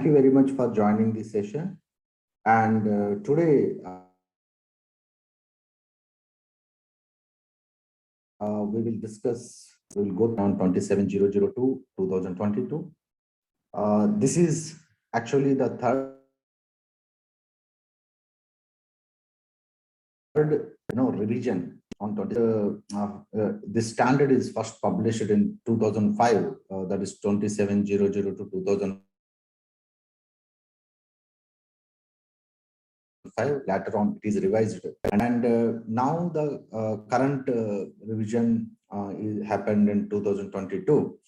Thank you very much for joining this session. And today we will discuss, we will go down 27002 2022. This is actually the third revision on 20. This standard is first published in 2005, that is 27002 2005. Later on it is revised, and now the current revision happened in 2022.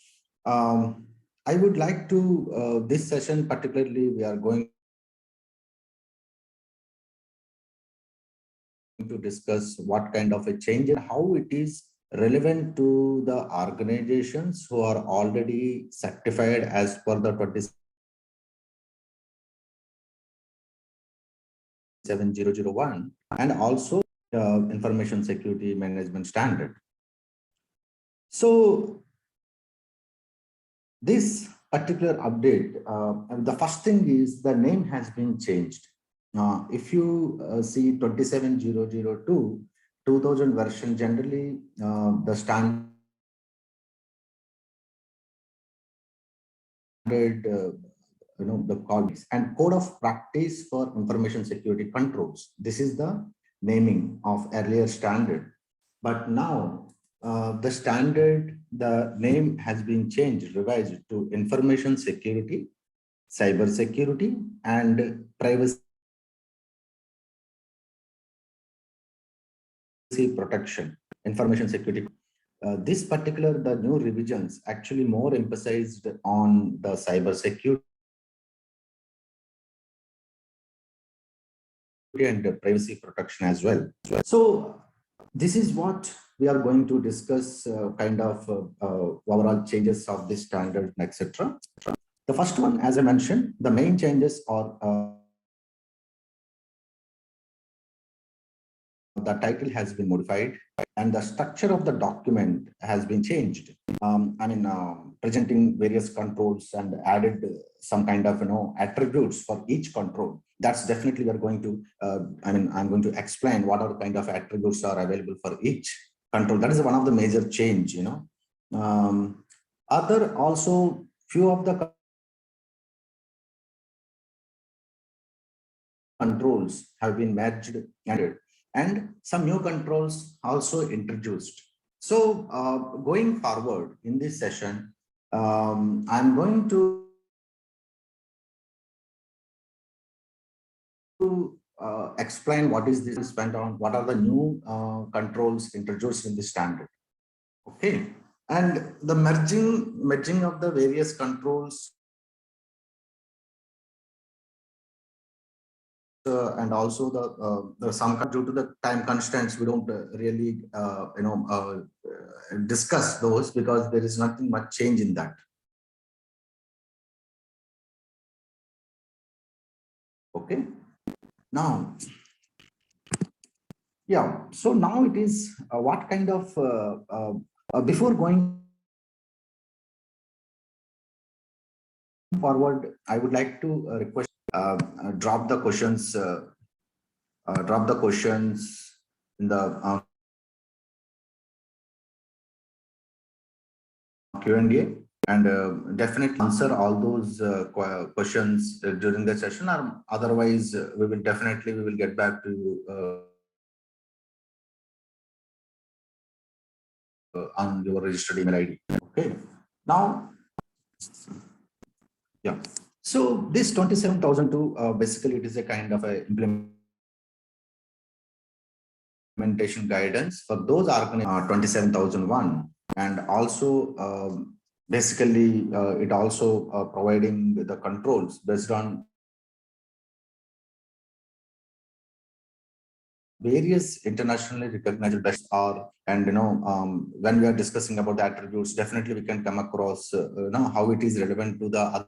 I would like to this session particularly we are going to discuss what kind of a change and how it is relevant to the organizations who are already certified as per the 27001 and also information security management standard. So this particular update, the first thing is the name has been changed. If you see 27002 2000 version, generally the standard the colleagues and code of practice for information security controls. This is the naming of earlier standard, but now the standard, the name has been changed, revised to information security, cybersecurity, and privacy protection, information security. This particular, the new revisions actually more emphasized on the cybersecurity and the privacy protection as well. So this is what we are going to discuss, kind of overall changes of this standard, etc. The first one, as I mentioned, the main changes are the title has been modified and the structure of the document has been changed. Presenting various controls and added some kind of attributes for each control. That's definitely we are going to I'm going to explain what are the kind of attributes are available for each control. That is one of the major change. Other also few of the controls have been merged and some new controls also introduced. So going forward in this session, I'm going to explain what is this spent on, what are the new controls introduced in the standard. Okay, and the merging of the various controls and also the some due to the time constraints we don't really discuss those because there is nothing much change in that. Okay, now yeah, so now it is what kind of before going forward, I would like to request drop the questions in the Q&A, and definitely answer all those questions during the session, or otherwise we will get back to you on your registered email ID. Okay, now yeah, so this 27002 basically it is a kind of a implementation guidance for those organizations 27001, and also basically it also providing the controls based on various internationally recognized best are, and when we are discussing about the attributes, definitely we can come across how it is relevant to the other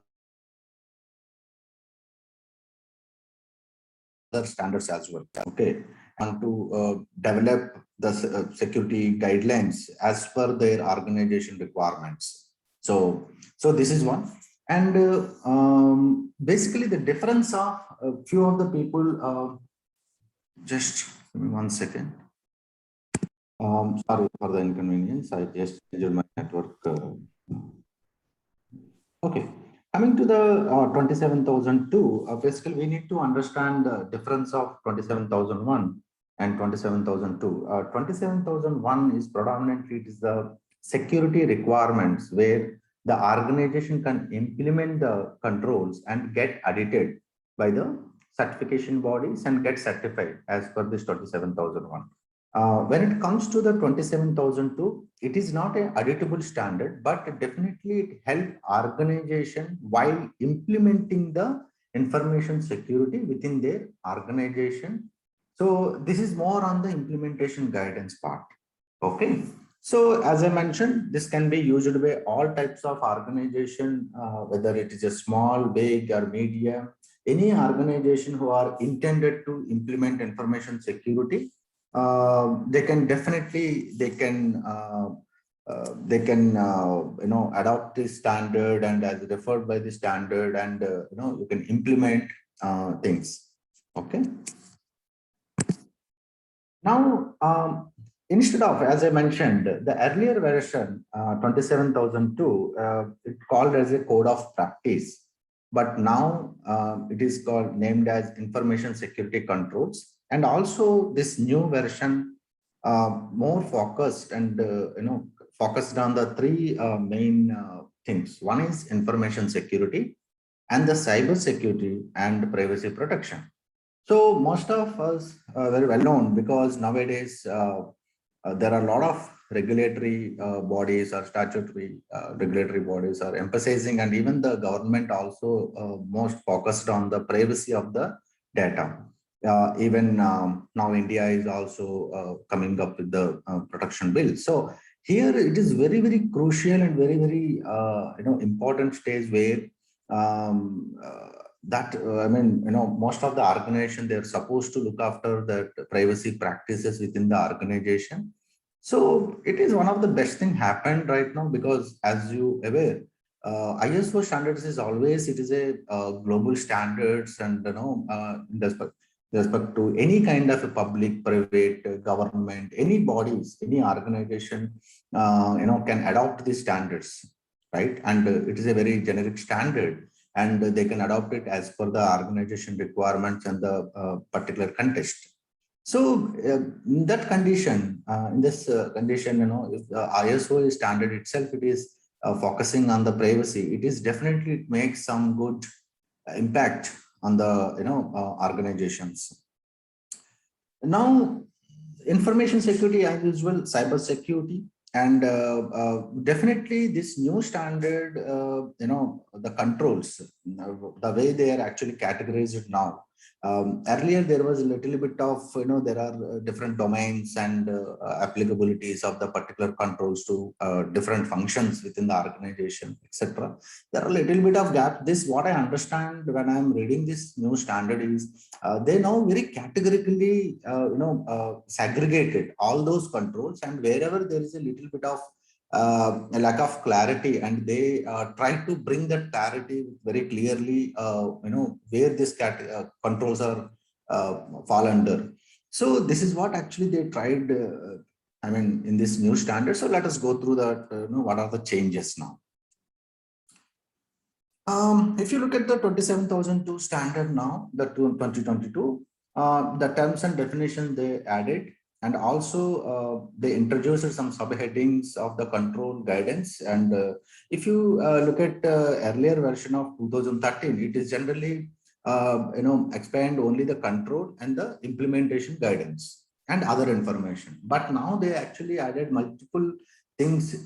standards as well. Okay, and to develop the security guidelines as per their organization requirements. So this is one. And basically the difference of a few of the people, just give me 1 second. Sorry for the inconvenience. I just changed my network. Okay. Coming to the 27,002, basically we need to understand the difference of 27,001 and 27,002. 27,001 is predominantly, it is the security requirements where the organization can implement the controls and get audited by the certification bodies and get certified as per this 27,001. When it comes to the 27,002, it is not an auditable standard, but definitely it helps organization while implementing the information security within their organization. So this is more on the implementation guidance part. Okay. So as I mentioned, this can be used by all types of organization, whether it is a small, big or medium, any organization who are intended to implement information security. They can definitely adopt this standard and as referred by the standard, and you can implement things. Okay. Now, instead of, as I mentioned, the earlier version 27,002, it called as a code of practice, but now it is called named as information security controls. And also this new version more focused and focused on the three main things. One is information security and the cyber security and privacy protection. So most of us are very well known because nowadays there are a lot of regulatory bodies or statutory regulatory bodies are emphasizing, and even the government also most focused on the privacy of the data. Even now India is also coming up with the protection bill. So here it is very, very crucial and very, very important stage where most of the organization, they're supposed to look after the privacy practices within the organization. So it is one of the best thing happened right now, because as you aware, ISO standards is always, it is a global standards, and in respect to any kind of a public, private, government, any bodies, any organization, can adopt these standards, right? And it is a very generic standard, and they can adopt it as per the organization requirements and the particular context. So in that condition, in this condition, if the ISO standard itself, it is focusing on the privacy, it is definitely, it makes some good impact on the organizations. Now, information security as usual, cyber security. And definitely this new standard, the controls, the way they are actually categorized now. Earlier there was a little bit of, there are different domains and applicabilities of the particular controls to different functions within the organization, etc. There are a little bit of gap. This, what I understand when I'm reading this new standard is, they now very categorically, segregated all those controls, and wherever there is a little bit of a lack of clarity, and they try to bring that clarity very clearly, where this controls are fall under. So this is what actually they tried, in this new standard. So let us go through that, what are the changes now. If you look at the 27,002 standard now, the 2022, the terms and definitions they added, and also they introduced some subheadings of the control guidance. And if you look at earlier version of 2013, it is generally expand only the control and the implementation guidance and other information. But now they actually added multiple things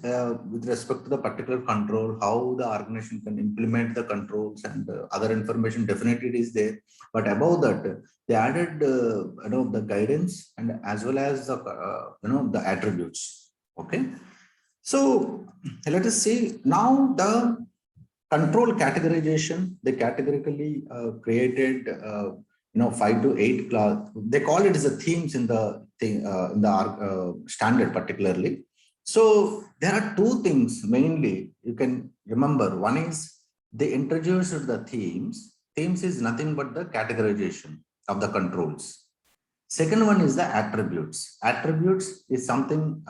with respect to the particular control, how the organization can implement the controls, and other information definitely is there. But above that, they added the guidance and as well as the the attributes. Okay, so let us see now the control categorization. They categorically created 5 to 8 class. They call it as a themes in the standard particularly. So there are two things mainly you can remember. One is they introduced the themes. Themes is nothing but the categorization of the controls. Second one is the attributes. Attributes is something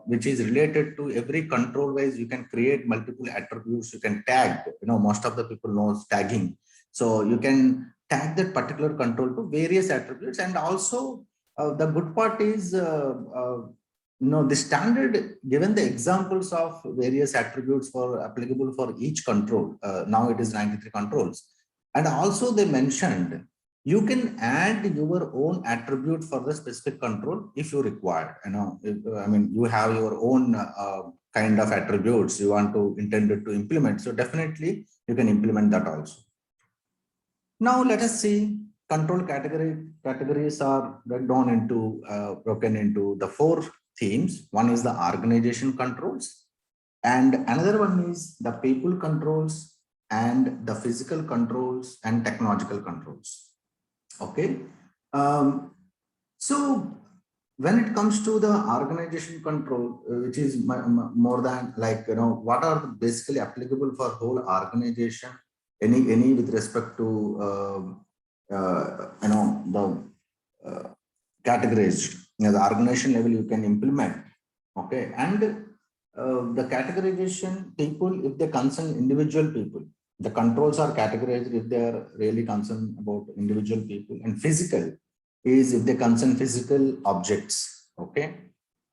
which is related to every control wise. You can create multiple attributes. You can tag, most of the people knows tagging. So you can tag that particular control to various attributes. And also the good part is, the standard given the examples of various attributes for applicable for each control. Now it is 93 controls. And also they mentioned you can add your own attribute for the specific control if you require. You have your own kind of attributes you want to intended to implement. So definitely you can implement that also. Now let us see control categories are broken into the 4 themes. One is the organization controls, and another one is the people controls, and the physical controls, and technological controls. Okay, so when it comes to the organization control, which is more than what are basically applicable for whole organization, any with respect to the categorized, the organization level you can implement. Okay, and the categorization people, if they concern individual people, the controls are categorized if they are really concerned about individual people, and physical is if they concern physical objects. Okay,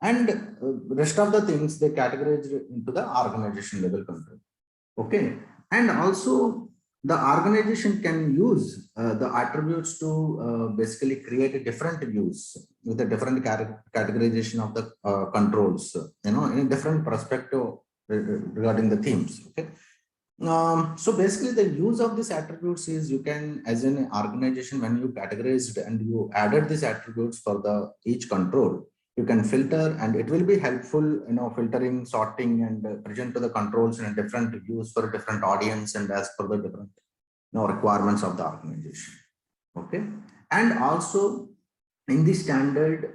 and rest of the things they categorize into the organization level control. Okay, and also the organization can use the attributes to basically create a different views with a different categorization of the controls, in a different perspective regarding the themes. Okay. So basically the use of these attributes is you can, as an organization, when you categorized and you added these attributes for the each control, you can filter, and it will be helpful, filtering, sorting, and present to the controls in a different views for a different audience and as per the different requirements of the organization. Okay, and also in the standard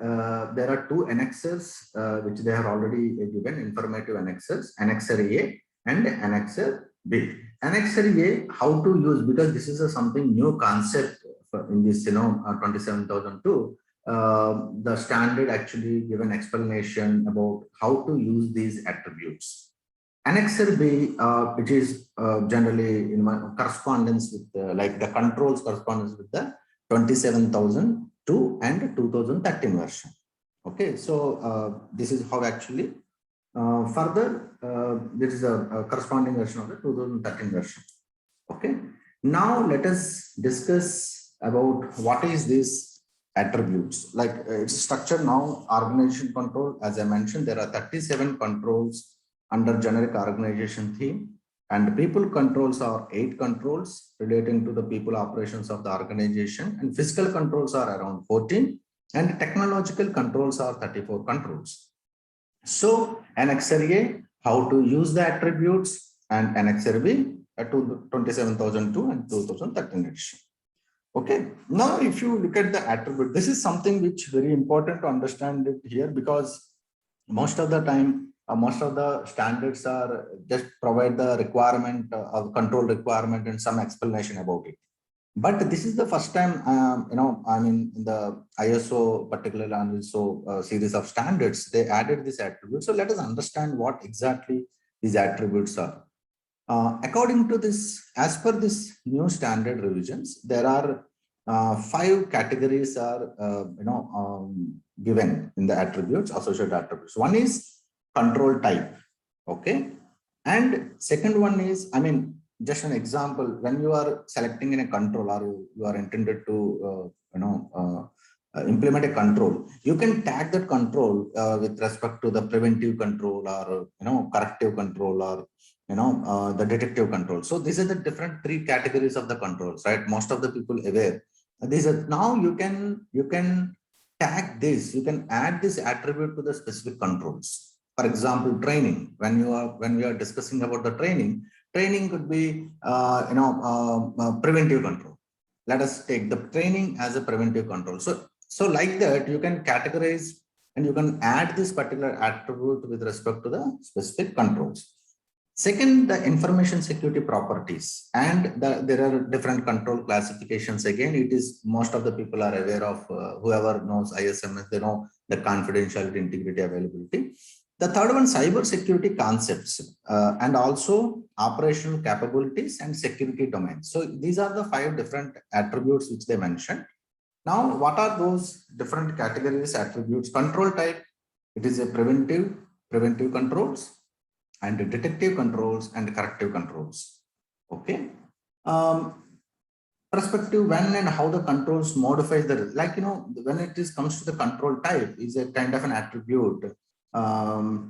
there are 2 annexes which they have already given, informative annexes, annexer A and annexer B. Annexer A, how to use, because this is a something new concept in this 27002. The standard actually give an explanation about how to use these attributes. Annexer B, which is generally in my correspondence with the controls correspondence with the 27002 and 2013 version. Okay, so this is how actually further there is a corresponding version of the 2013 version. Okay, now let us discuss about what is this attributes. It's structured now, organization control. As I mentioned, there are 37 controls under generic organization theme, and people controls are 8 controls relating to the people operations of the organization, and physical controls are around 14, and technological controls are 34 controls. So annexer A, how to use the attributes, and annexer B, 27002 and 2013 edition. Okay, now if you look at the attribute, this is something which very important to understand it here, because most of the time most of the standards are just provide the requirement of control requirement and some explanation about it. But this is the first time, in the ISO particularly and also series of standards, they added this attribute. So let us understand what exactly these attributes are. According to this, as per this new standard revisions, there are 5 categories are given in the attributes, associated attributes. One is control type. Okay, and second one is, just an example, when you are selecting in a control, or you are intended to implement a control, you can tag that control with respect to the preventive control, or corrective control, or the detective control. So these are the different 3 categories of the controls, right? Most of the people aware. These are, now you can tag this, you can add this attribute to the specific controls. For example, training. When we are discussing about the training could be preventive control. Let us take the training as a preventive control. So like that, you can categorize and you can add this particular attribute with respect to the specific controls. Second, the information security properties, and there are different control classifications. Again, it is most of the people are aware of, whoever knows ISMS, they know the confidentiality, integrity, availability. The third one, cyber security concepts, and also operational capabilities and security domains. So these are the 5 different attributes which they mentioned. Now, what are those different categories, attributes? Control type, it is a preventive controls, and detective controls and corrective controls. Okay. Perspective, when and how the controls modifies the, like, when it is comes to the control type is a kind of an attribute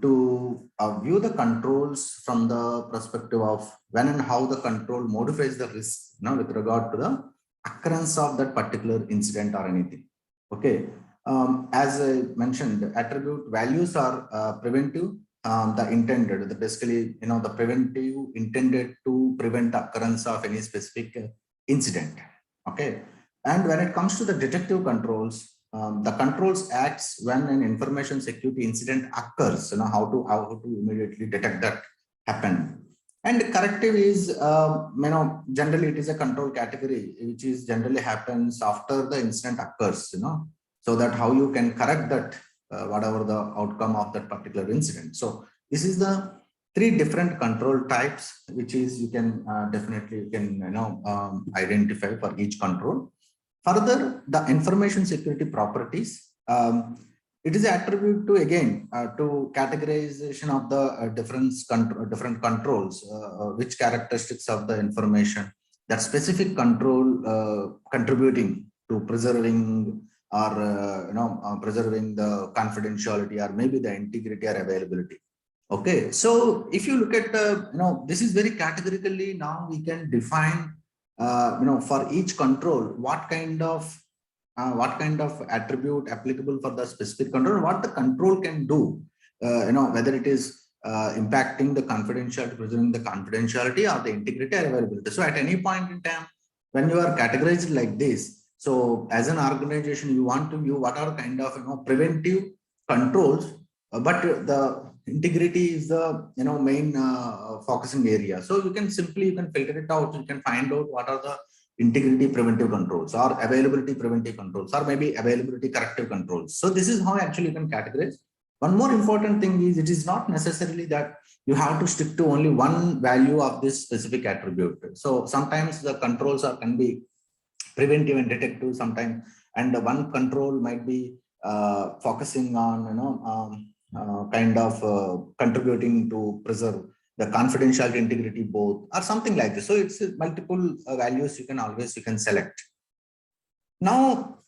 to view the controls from the perspective of when and how the control modifies the risk, with regard to the occurrence of that particular incident or anything. Okay. As I mentioned, attribute values are preventive, the intended, basically, the preventive intended to prevent the occurrence of any specific incident. Okay. And when it comes to the detective controls, the controls acts when an information security incident occurs, how to immediately detect that happen. And corrective is, generally it is a control category, which is generally happens after the incident occurs, so that how you can correct that, whatever the outcome of that particular incident. So this is the 3 different control types, which is you can definitely identify for each control. Further, the information security properties, it is attribute to, again, to categorization of the different controls, which characteristics of the information that specific control contributing to preserving or preserving the confidentiality or maybe the integrity or availability. Okay, so if you look at this is very categorically, now we can define for each control what kind of attribute applicable for the specific control, what the control can do, whether it is impacting the confidentiality, preserving the confidentiality or the integrity or availability. So at any point in time, when you are categorized like this, so as an organization, you want to view what are kind of preventive controls, but the integrity is the main focusing area. So you can filter it out. You can find out what are the integrity preventive controls or availability preventive controls or maybe availability corrective controls. So this is how actually you can categorize. One more important thing is it is not necessarily that you have to stick to only one value of this specific attribute. So sometimes the controls can be preventive and detective sometimes, and the one control might be focusing on contributing to preserve the confidentiality, integrity, both, or something like this. So it's multiple values you can select. Now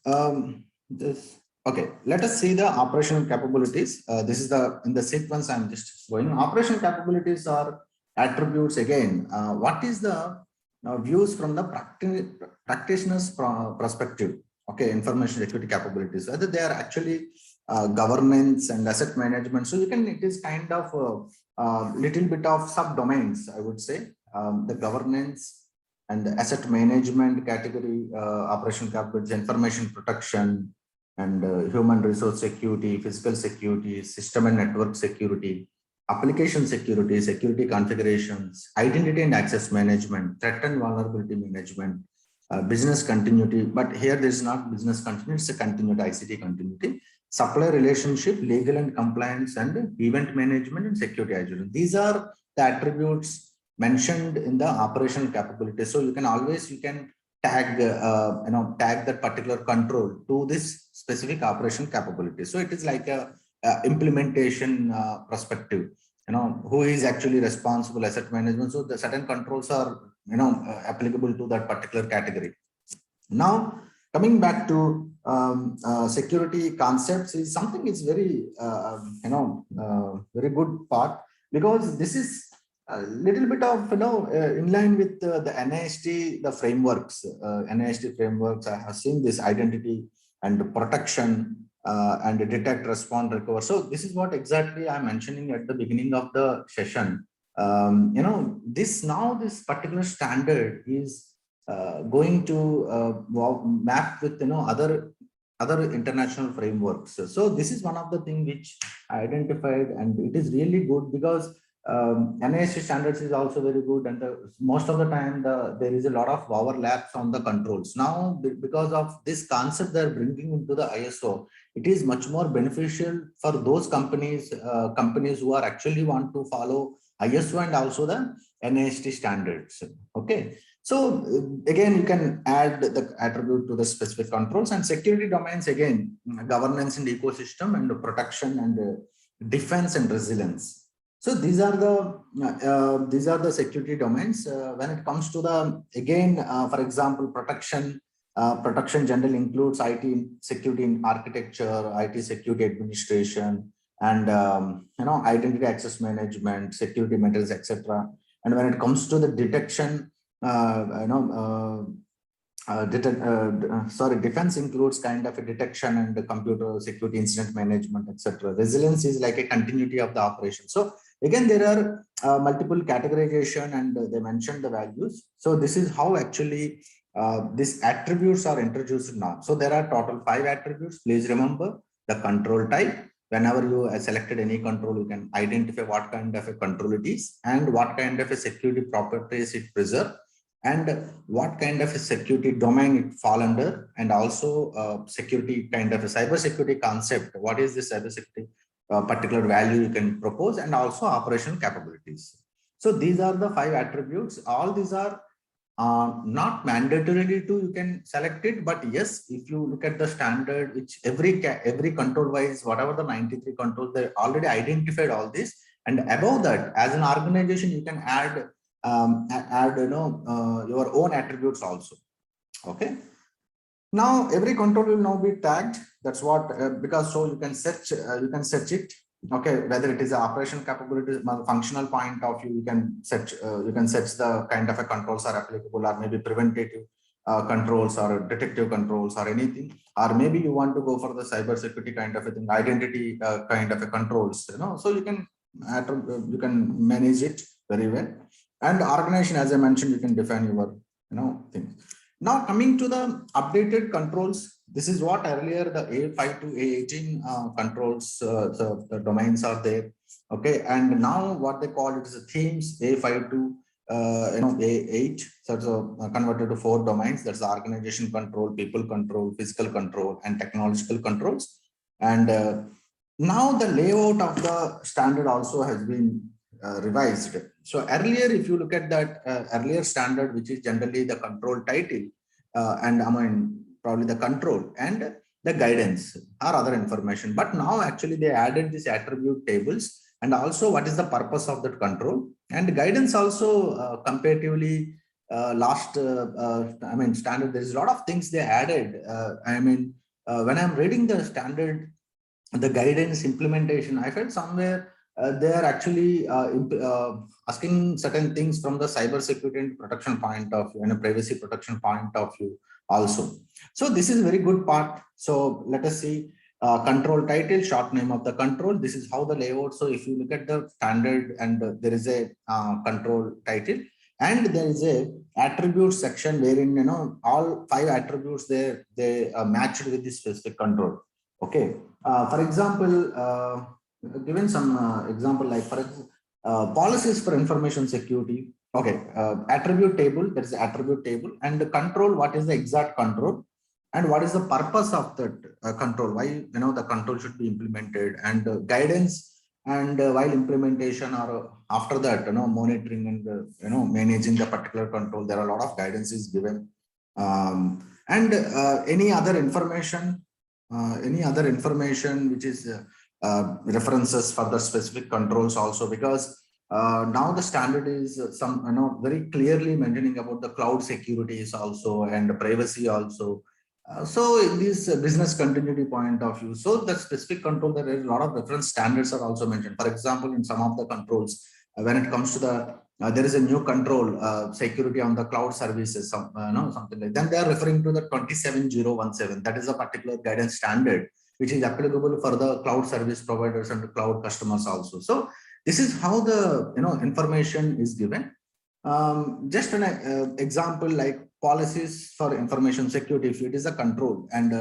okay, let us see the operational capabilities. This is in the sequence I'm just going. Operational capabilities are attributes. Again, what is the views from the practitioner's perspective? Okay, information security capabilities, whether they are actually governance and asset management. So it is kind of little bit of subdomains, I would say. The governance and the asset management category, operational capabilities, information protection, and human resource security, physical security, system and network security, application security, security configurations, identity and access management, threat and vulnerability management, business continuity. But here there is not business continuity, it's a continuity, ICT continuity, supplier relationship, legal and compliance, and event management and security assurance. These are the attributes mentioned in the operational capability. So you can tag tag that particular control to this specific operational capability. So it is like a implementation perspective, who is actually responsible, asset management. So the certain controls are applicable to that particular category. Now coming back to security concepts is something is very very good part, because this is a little bit of in line with the NIST, the frameworks. NIST frameworks, I have seen this identity and protection and detect, respond, recover. So this is what exactly I'm mentioning at the beginning of the session. This particular standard is going to map with other international frameworks. So this is one of the things which I identified, and it is really good because NIST standards is also very good, and most of the time there is a lot of overlaps on the controls. Now, because of this concept they're bringing into the ISO, it is much more beneficial for those companies who are actually want to follow ISO and also the NIST standards. Okay, so again, you can add the attribute to the specific controls. And security domains, again, governance and ecosystem and protection and defense and resilience. So these are the security domains. When it comes to the, again, for example, protection. Protection generally includes IT security in architecture, IT security administration, and identity access management, security matters, etc. And when it comes to the detection, defense includes kind of a detection and the computer security, incident management, etc. Resilience is like a continuity of the operation. So again, there are multiple categorization, and they mentioned the values. So this is how actually these attributes are introduced now. So there are total 5 attributes. Please remember the control type. Whenever you selected any control, you can identify what kind of a control it is and what kind of a security properties it preserves, and what kind of a security domain it fall under, and also security kind of a cyber security concept. What is the cyber security particular value you can propose, and also operational capabilities. So these are the 5 attributes. All these are not mandatorily to you can select it, but yes, if you look at the standard, which every control wise, whatever the 93 controls, they already identified all this, and above that, as an organization, you can add your own attributes also. Okay. Now every control will now be tagged. That's what because so you can search it. Okay, whether it is an operational capability, functional point of view, you can search the kind of a controls are applicable, or maybe preventative controls or detective controls or anything, or maybe you want to go for the cyber security kind of a thing, identity kind of a controls. So you can manage it very well. And organization, as I mentioned, you can define your things. Now coming to the updated controls, this is what earlier the A5 to A18 controls, the domains are there. Okay, and now what they call it is the themes A5 to A8. So it's converted to 4 domains. That's the organization control, people control, physical control, and technological controls. And now the layout of the standard also has been revised. So earlier, if you look at that earlier standard, which is generally the control title, and I mean probably the control and the guidance or other information. But now actually they added these attribute tables, and also what is the purpose of that control, and guidance also comparatively standard. There's a lot of things they added. When I'm reading the standard, the guidance implementation, I felt somewhere they are actually asking certain things from the cyber security and protection point of view and a privacy protection point of view also. So this is a very good part. So let us see control title, short name of the control. This is how the layout. So if you look at the standard, and there is a control title, and there is a attribute section wherein all 5 attributes they matched with this specific control. Okay. For example, given some example, like for policies for information security. Okay, attribute table, there is attribute table, and the control, what is the exact control, and what is the purpose of that control, why the control should be implemented, and guidance, and while implementation or after that monitoring and managing the particular control, there are a lot of guidance is given, and any other information which is references for the specific controls also, because now the standard is some very clearly mentioning about the cloud securities also and privacy also. So in this business continuity point of view, so the specific control, there is a lot of reference standards are also mentioned. For example, in some of the controls, when it comes to the there is a new control, security on the cloud services, something like that. Then they are referring to the 27017. That is a particular guidance standard which is applicable for the cloud service providers and the cloud customers also. So this is how the information is given. Just an example, like policies for information security, if it is a control, and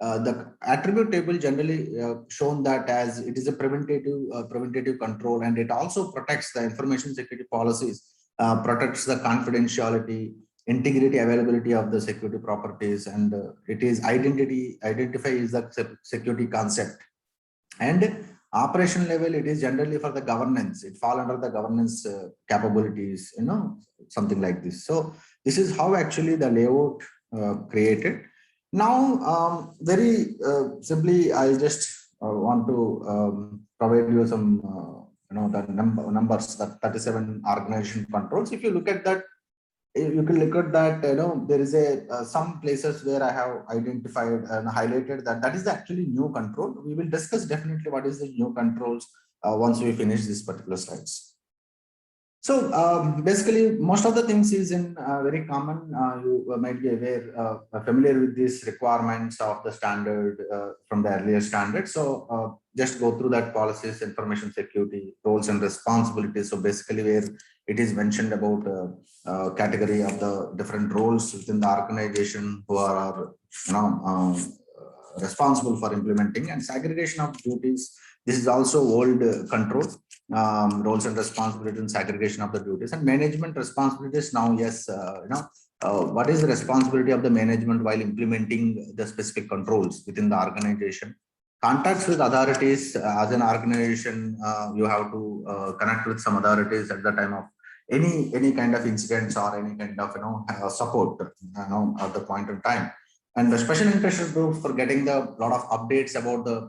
the attribute table generally shown that as it is a preventative control, and it also protects the information security policies, protects the confidentiality, integrity, availability of the security properties, and it is identifies the security concept. And operation level, it is generally for the governance. It fall under the governance capabilities, something like this. So this is how actually the layout created. Now, very simply, I just want to provide you some, the numbers, that 37 organization controls. If you look at that, you can look at that, there is a some places where I have identified and highlighted that is actually new control. We will discuss definitely what is the new controls once we finish this particular slides. So basically, most of the things is in very common. You might be aware, familiar with these requirements of the standard from the earlier standard. So just go through that policies, information security, roles and responsibilities. So basically, where it is mentioned about category of the different roles within the organization who are responsible for implementing, and segregation of duties. This is also old control. Roles and responsibilities and segregation of the duties, and management responsibilities. Now, yes, what is the responsibility of the management while implementing the specific controls within the organization? Contacts with authorities. As an organization, you have to connect with some authorities at the time of any kind of incidents or any kind of support at the point in time. And the special interest groups for getting the lot of updates about the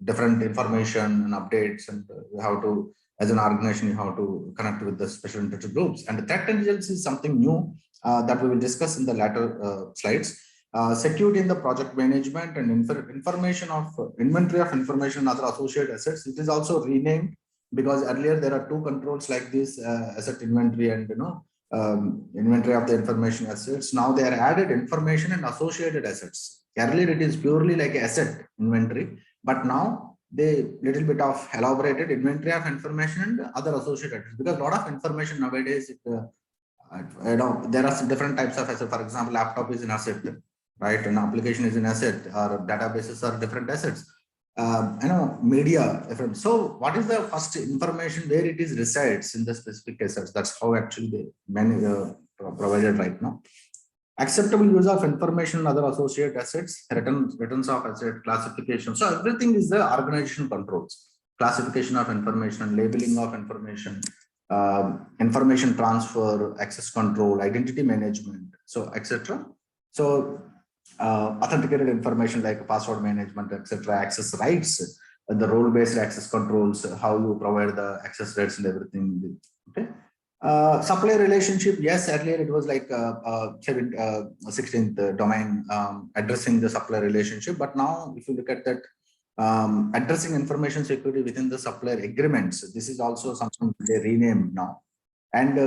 different information and updates, and you have to, as an organization, you have to connect with the special interest groups. And the threat intelligence is something new that we will discuss in the later slides. Security in the project management and information of inventory of information and other associated assets. It is also renamed because earlier there are two controls like this, asset inventory and inventory of the information assets. Now they are added information and associated assets. Earlier it is purely like asset inventory, but now they little bit of elaborated inventory of information and other associated assets, because a lot of information nowadays, there are some different types of assets. For example, laptop is an asset, right? An application is an asset, or databases are different assets. Media. So what is the first information where it is resides in the specific assets? That's how actually they provided right now. Acceptable use of information and other associated assets, returns of asset, classification. So everything is the organization controls. Classification of information and labeling of information, information transfer, access control, identity management, so etc. So authenticated information like password management, etc., access rights, the role-based access controls, how you provide the access rights and everything. Okay. Supplier relationship, yes, earlier it was like 16th domain addressing the supplier relationship, but now if you look at that, addressing information security within the supplier agreements, this is also something they renamed now. And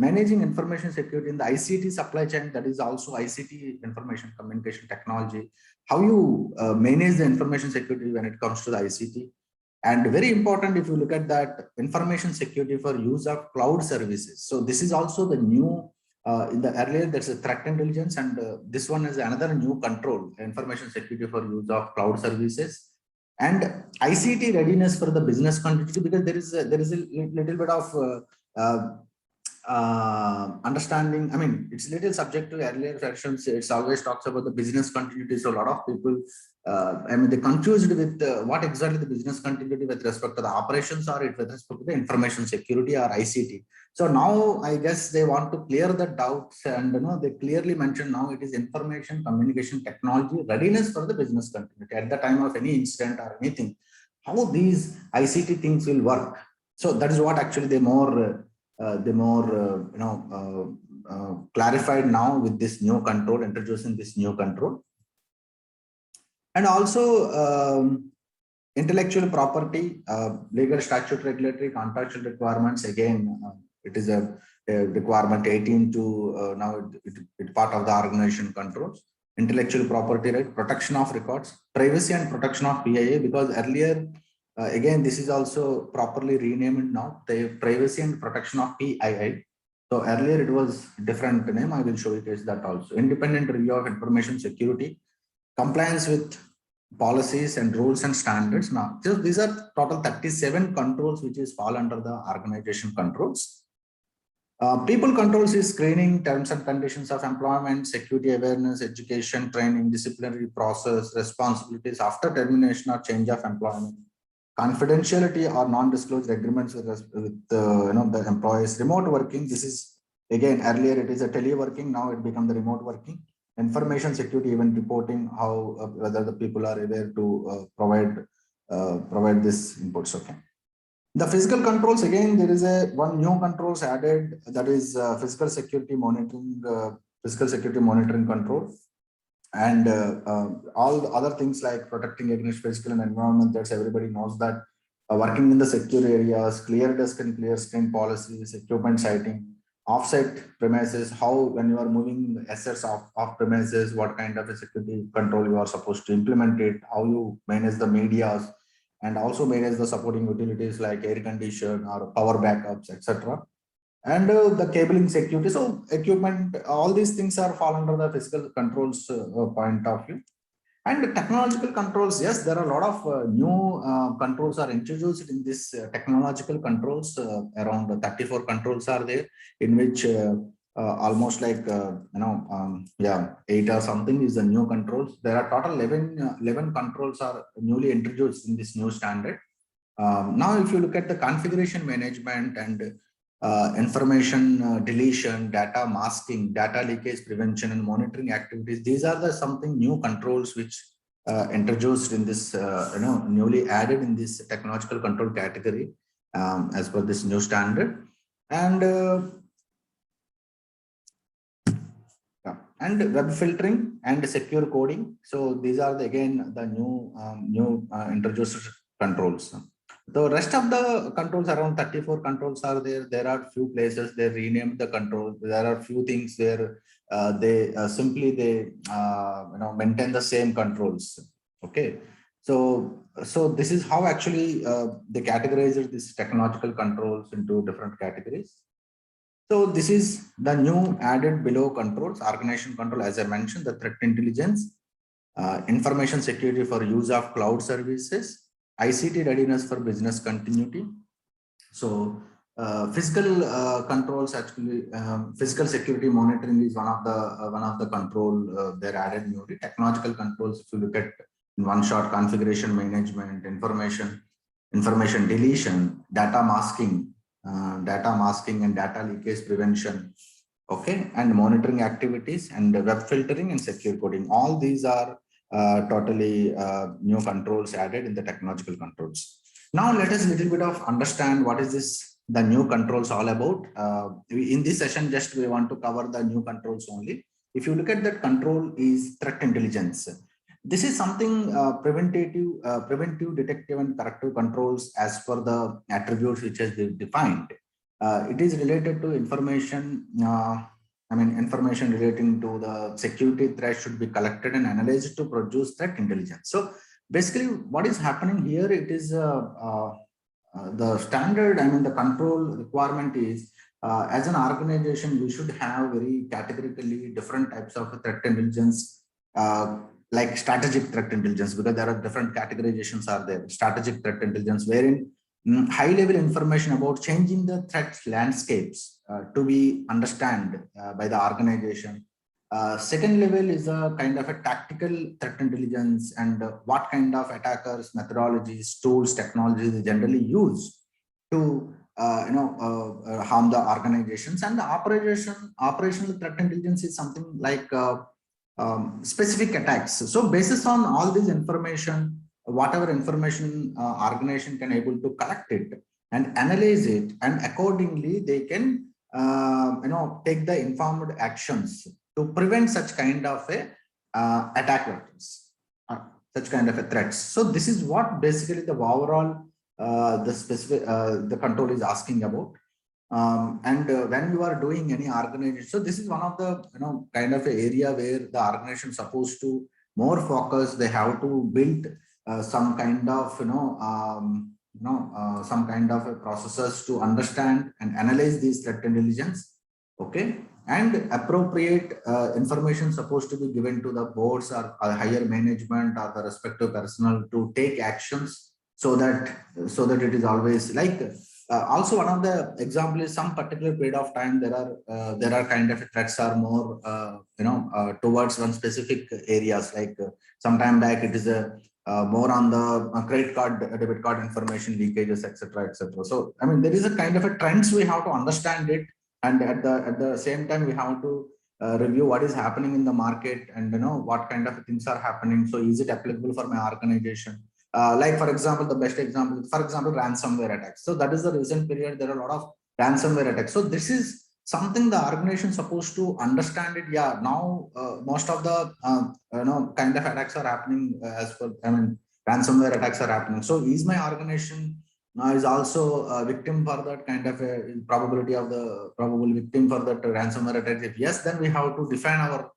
managing information security in the ICT supply chain, that is also ICT, information communication technology, how you manage the information security when it comes to the ICT. And very important, if you look at that, information security for use of cloud services. So this is also the new, in the earlier there's a threat intelligence, and this one is another new control, information security for use of cloud services. And ICT readiness for the business continuity, because there is a little bit of understanding. I mean, it's a little subject to earlier versions. It's always talks about the business continuity. So a lot of people, they confused with what exactly the business continuity with respect to the operations, or it with respect to the information security or ICT. So now I guess they want to clear the doubts, and they clearly mention now it is information communication technology readiness for the business continuity at the time of any incident or anything. How these ICT things will work. So that is what actually they more clarified now with this new control, introducing this new control. And also intellectual property, legal, statute, regulatory, contractual requirements. Again, it is a requirement 18 to now it's part of the organization controls. Intellectual property right, protection of records, privacy and protection of PIA, because earlier, again, this is also properly renamed now, the privacy and protection of PII. So earlier it was different name. I will show you guys that also. Independent review of information security. compliance with policies and rules and standards. Now, so these are total 37 controls which is fall under the organization controls. People controls is screening, terms and conditions of employment, security awareness, education, training, disciplinary process, responsibilities after termination or change of employment, confidentiality or non-disclosure agreements with the employees, remote working. This is again earlier it is a teleworking, now it become the remote working. Information security, event reporting, how whether the people are aware to provide this inputs. Okay. The physical controls, again, there is one new controls added, that is physical security monitoring control, and all the other things like protecting against physical and environment. That's everybody knows that. Working in the secure areas, clear desk and clear screen policies, equipment siting, offsite premises, how when you are moving assets off premises, what kind of a security control you are supposed to implement it, how you manage the medias, and also manage the supporting utilities like air condition or power backups, etc. And the cabling security. So equipment, all these things are fall under the physical controls point of view. And the technological controls, yes, there are a lot of new controls are introduced in this technological controls. Around 34 controls are there, in which almost like 8 or something is the new controls. There are total 11 controls are newly introduced in this new standard. Now, if you look at the configuration management and information deletion, data masking, data leakage prevention, and monitoring activities, these are the something new controls which introduced in this newly added in this technological control category as per this new standard. And web filtering and secure coding. So these are again the new introduced controls. The rest of the controls, around 34 controls are there. There are few places they renamed the control. There are few things where they simply maintain the same controls. Okay, so this is how actually they categorize these technological controls into different categories. So this is the new added below controls: organization control, as I mentioned, the threat intelligence, information security for use of cloud services, ICT readiness for business continuity. So physical controls, actually physical security monitoring is one of the control they're added newly. Technological controls, if you look at in one shot, configuration management, information deletion, data masking and data leakage prevention, okay, and monitoring activities, and web filtering and secure coding. All these are totally new controls added in the technological controls. Now let us a little bit of understand what is this the new controls all about. In this session, just we want to cover the new controls only. If you look at that control is threat intelligence. This is something preventive, detective, and corrective controls as per the attributes which has been defined. It is related to information. Information relating to the security threat should be collected and analyzed to produce threat intelligence. So basically, what is happening here? It is the standard. The control requirement is as an organization, we should have very categorically different types of threat intelligence. Like strategic threat intelligence, because there are different categorizations are there. Strategic threat intelligence, wherein high level information about changing the threat landscapes to be understood by the organization. Second level is a kind of a tactical threat intelligence, and what kind of attackers, methodologies, tools, technologies they generally use to harm the organizations. And the operational threat intelligence is something like specific attacks. So basis on all this information, whatever information organization can able to collect it and analyze it, and accordingly they can take the informed actions to prevent such kind of a attack vectors, such kind of a threats. So this is what basically the overall the control is asking about. When you are doing any organization, so this is one of the kind of a area where the organization is supposed to more focus. They have to build some kind of some kind of a processes to understand and analyze these threat intelligence. Okay, and appropriate information supposed to be given to the boards or higher management or the respective personnel to take actions, so that it is always like also one of the example is some particular period of time there are kind of threats are more towards one specific areas, like some time back it is a more on the credit card, debit card information leakages, etc., etc. So I mean there is a kind of a trends, we have to understand it, and at the same time we have to review what is happening in the market, and what kind of things are happening. So is it applicable for my organization? Like for example, the best example, for example, ransomware attacks. So that is the recent period. There are a lot of ransomware attacks. So this is something the organization is supposed to understand it. Yeah, now most of the kind of attacks are happening as per. I mean, ransomware attacks are happening. So is my organization is also a victim for that kind of a probability of the probable victim for that ransomware attack? If yes, then we have to define our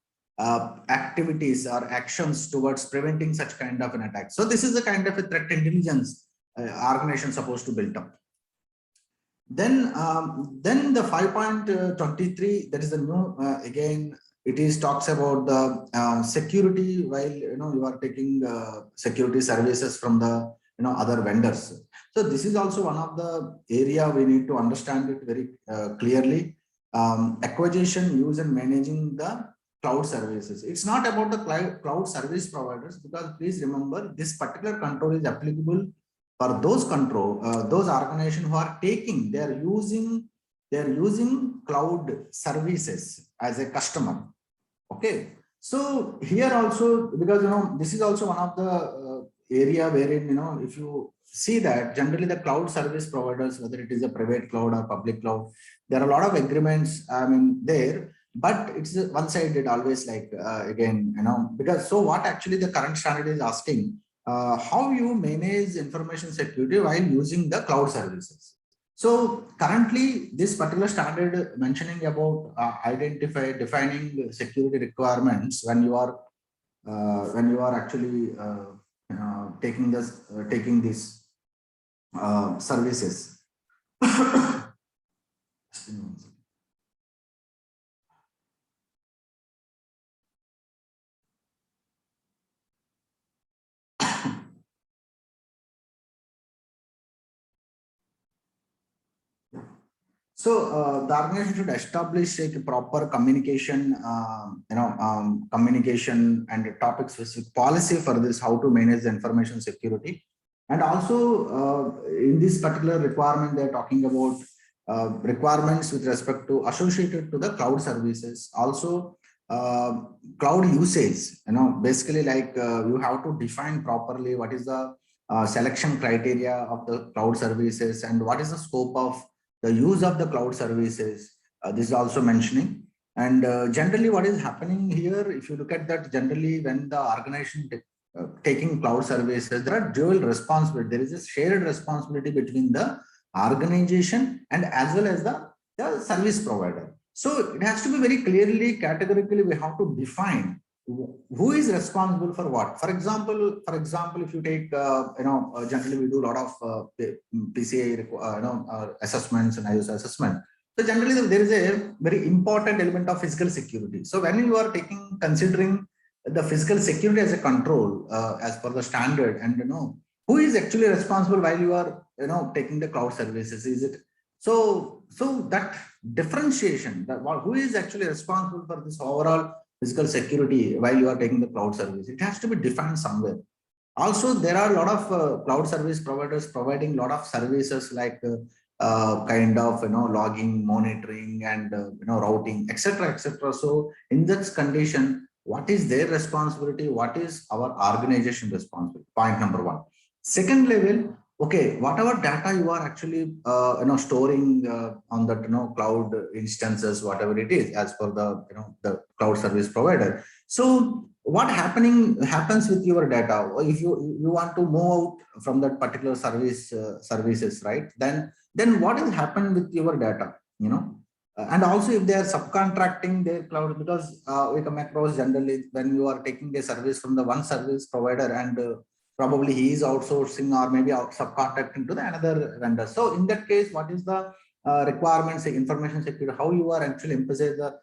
activities or actions towards preventing such kind of an attack. So this is the kind of a threat intelligence organization supposed to build up. Then the 5.23, that is the new again. It is talks about the security, while you are taking security services from the other vendors. So this is also one of the area we need to understand it very clearly. Acquisition, use, and managing the cloud services. It's not about the cloud service providers, because please remember this particular control is applicable for those those organizations who are taking, they are using cloud services as a customer. Okay, so here also, because this is also one of the area wherein if you see that generally the cloud service providers, whether it is a private cloud or public cloud, there are a lot of agreements there, but it's one-sided always, like again because so what actually the current standard is asking, how you manage information security while using the cloud services. So currently this particular standard mentioning about defining security requirements when you are actually taking these services. So the organization should establish a proper communication, communication and topic specific policy for this, how to manage the information security. And also in this particular requirement, they're talking about requirements with respect to associated to the cloud services. Also cloud usage, basically like you have to define properly what is the selection criteria of the cloud services and what is the scope of the use of the cloud services. This is also mentioning. And generally what is happening here, if you look at that, generally when the organization taking cloud services, there are dual responsibility. There is a shared responsibility between the organization and as well as the service provider. So it has to be very clearly, categorically, we have to define who is responsible for what. For example, if you take, generally we do a lot of PCI, assessments and ISO assessment. So generally there is a very important element of physical security. So when you are considering the physical security as a control, as per the standard, and who is actually responsible while you are, taking the cloud services, is it? So that differentiation, that who is actually responsible for this overall physical security while you are taking the cloud service, it has to be defined somewhere. Also, there are a lot of cloud service providers providing a lot of services like kind of logging, monitoring, and routing, etc., etc. So in that condition, what is their responsibility? What is our organization responsibility? Point number one. Second level, okay, whatever data you are actually storing on that cloud instances, whatever it is, as per the the cloud service provider. So what happens with your data if you want to move out from that particular services, right? Then what will happen with your data? And also if they are subcontracting their cloud, because we come across generally when you are taking a service from the one service provider and probably he is outsourcing or maybe subcontracting to the another vendor. So in that case, what is the requirements, information security, how you are actually emphasize the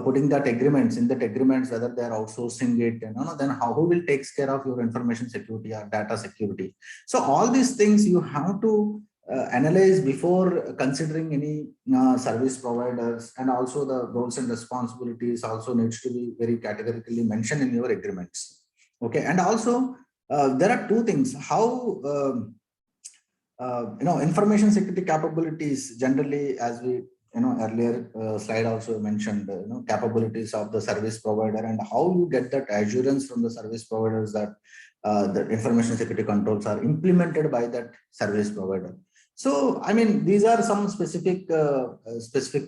putting that agreements in that agreements, whether they are outsourcing it, then who will takes care of your information security or data security. So all these things you have to analyze before considering any service providers, and also the roles and responsibilities also needs to be very categorically mentioned in your agreements. Okay, and also there are two things how information security capabilities generally, as we earlier slide also mentioned, capabilities of the service provider, and how you get that assurance from the service providers that the information security controls are implemented by that service provider. So, I mean, these are some specific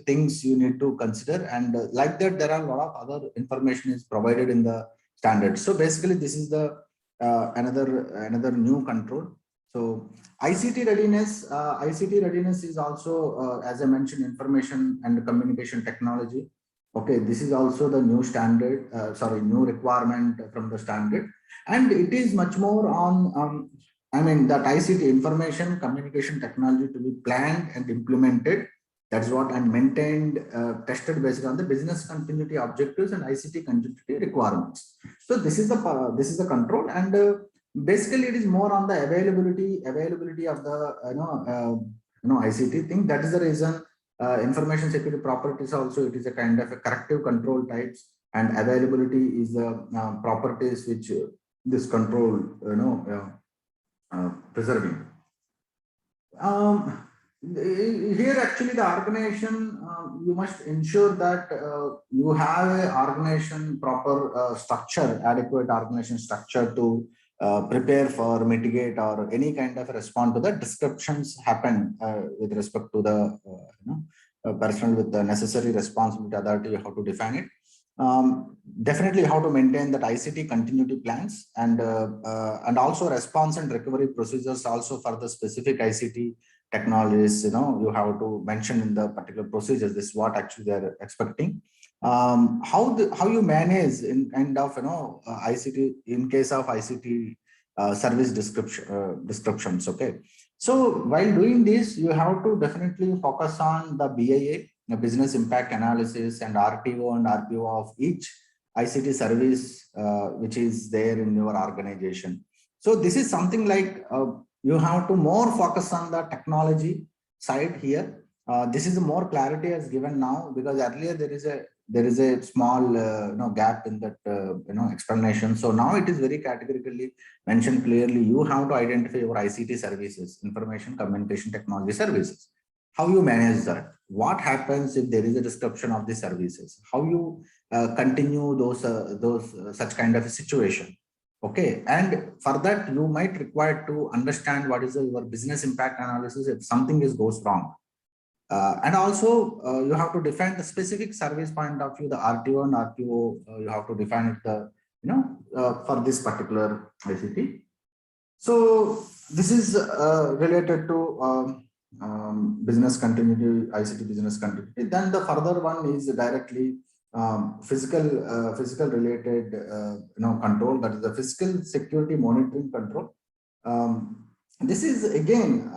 things you need to consider, and like that, there are a lot of other information is provided in the standards. So basically, this is the another new control. So ICT readiness is also, as I mentioned, information and communication technology. Okay, this is also the new standard, new requirement from the standard, and it is much more on, I mean, that ICT, information communication technology, to be planned and implemented. That's what, and maintained, tested based on the business continuity objectives and ICT continuity requirements. So this is the control, and basically it is more on the availability of the ICT thing. That is the reason information security properties also, it is a kind of a corrective control types, and availability is the properties which this control preserving. Here actually the organization, you must ensure that you have a organization proper structure, adequate organization structure to prepare for, mitigate, or any kind of response to the descriptions happen with respect to the personnel with the necessary responsibility authority, how to define it. Definitely how to maintain that ICT continuity plans, and also response and recovery procedures also for the specific ICT technologies. You have to mention in the particular procedures. This is what actually they're expecting. How you manage in kind of ICT in case of ICT service descriptions. Okay, so while doing this, you have to definitely focus on the BIA, the business impact analysis, and RTO and RPO of each ICT service which is there in your organization. So this is something like you have to more focus on the technology side here. This is more clarity as given now, because earlier there is a small gap in that explanation. So now it is very categorically mentioned clearly. You have to identify your ICT services, information communication technology services. How you manage that? What happens if there is a disruption of the services? How you continue those such kind of a situation? Okay, and for that you might require to understand what is your business impact analysis if something goes wrong. And also you have to define the specific service point of view, the RTO and RPO. You have to define it for this particular ICT. So this is related to business continuity, ICT business continuity. Then the further one is directly physical related control, that is the physical security monitoring control. This is again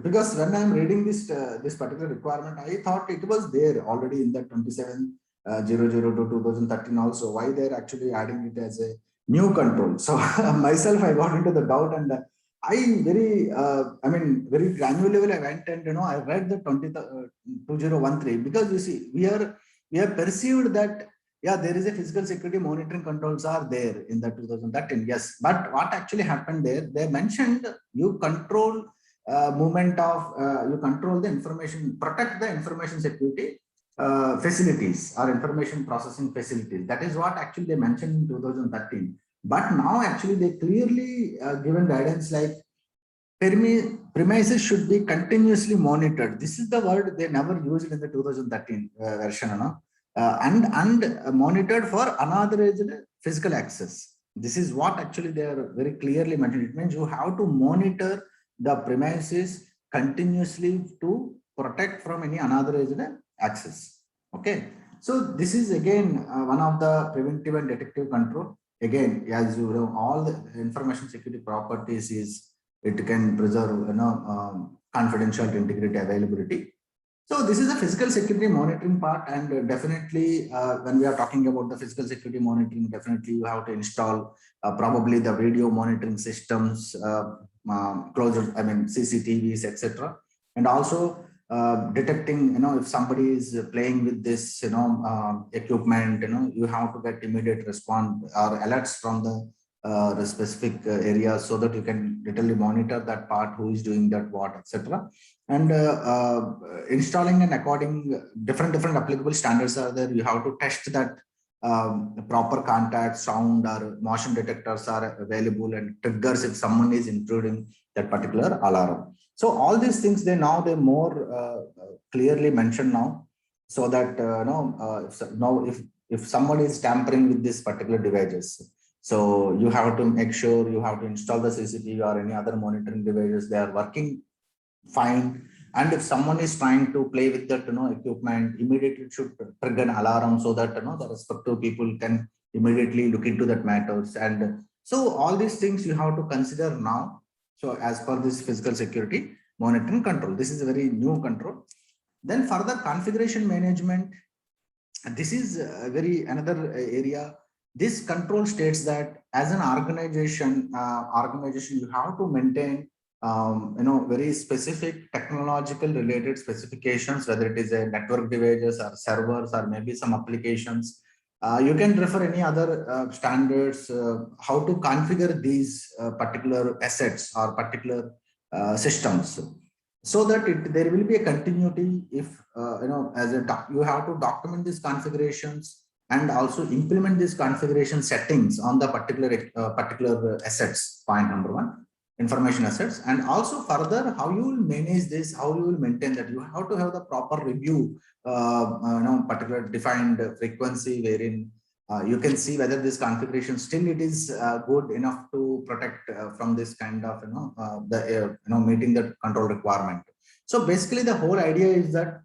because when I'm reading this particular requirement, I thought it was there already in the 27.00 to 2013 also. Why they're actually adding it as a new control? So myself, I got into the doubt, and I very very granularly I went and I read the 2013, because you see we have perceived that there is a physical security monitoring controls are there in the 2013. Yes, but what actually happened there? They mentioned you control movement of you control the information, protect the information security facilities or information processing facilities. That is what actually they mentioned in 2013. But now actually they clearly given guidance like premises should be continuously monitored. This is the word they never used in the 2013 version, and monitored for unauthorized physical access. This is what actually they are very clearly mentioned. It means you have to monitor the premises continuously to protect from any unauthorized access. Okay, so this is again one of the preventive and detective control. Again, as you know, all the information security properties is it can preserve confidential integrity availability. So this is a physical security monitoring part, and definitely when we are talking about the physical security monitoring, definitely you have to install probably the video monitoring systems, closer, I mean CCTVs, etc. And also detecting, if somebody is playing with this, equipment, you have to get immediate response or alerts from the specific areas, so that you can literally monitor that part, who is doing that, what, etc. And installing and according different applicable standards are there. You have to test that proper contact, sound or motion detectors are available, and triggers if someone is intruding that particular alarm. So all these things, they more clearly mentioned now, so that if someone is tampering with this particular devices, so you have to make sure you have to install the CCTV or any other monitoring devices, they are working fine. And if someone is trying to play with that equipment, immediately it should trigger an alarm, so that the respective people can immediately look into that matters. And so all these things you have to consider now. So as per this physical security monitoring control, this is a very new control. Then further configuration management, this is a very another area. This control states that as an organization, you have to maintain very specific technological related specifications, whether it is a network devices or servers or maybe some applications. You can refer any other standards, how to configure these particular assets or particular systems, so that there will be a continuity. If you have to document these configurations and also implement these configuration settings on the particular assets. Point number one, information assets. And also further, how you will manage this, how you will maintain that, you have to have the proper review, particular defined frequency, wherein you can see whether this configuration still it is good enough to protect from this kind of meeting the control requirement. So basically the whole idea is that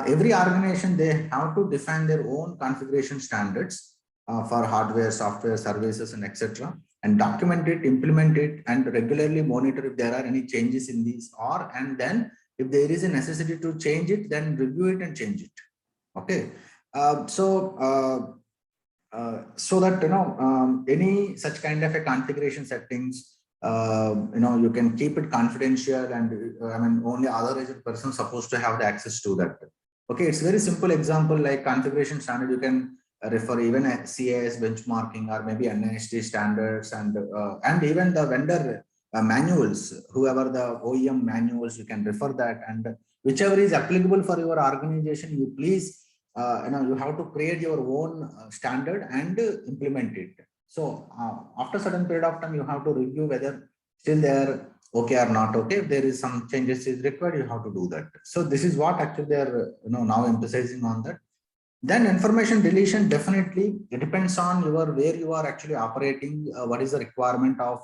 every organization, they have to define their own configuration standards for hardware, software, services, and etc., and document it, implement it, and regularly monitor if there are any changes in these, and then if there is a necessity to change it, then review it and change it. Okay. So that any such kind of a configuration settings, you can keep it confidential, and only authorized person supposed to have the access to that. Okay, it's very simple example, like configuration standard, you can refer even a CAS benchmarking or maybe NIST standards, and even the vendor manuals, whoever the OEM manuals, you can refer that, and whichever is applicable for your organization, you please you have to create your own standard and implement it. So after certain period of time, you have to review whether still they are okay or not okay. If there is some changes is required, you have to do that. So this is what actually they are now emphasizing on that. Then information deletion, definitely it depends on where you are actually operating, what is the requirement of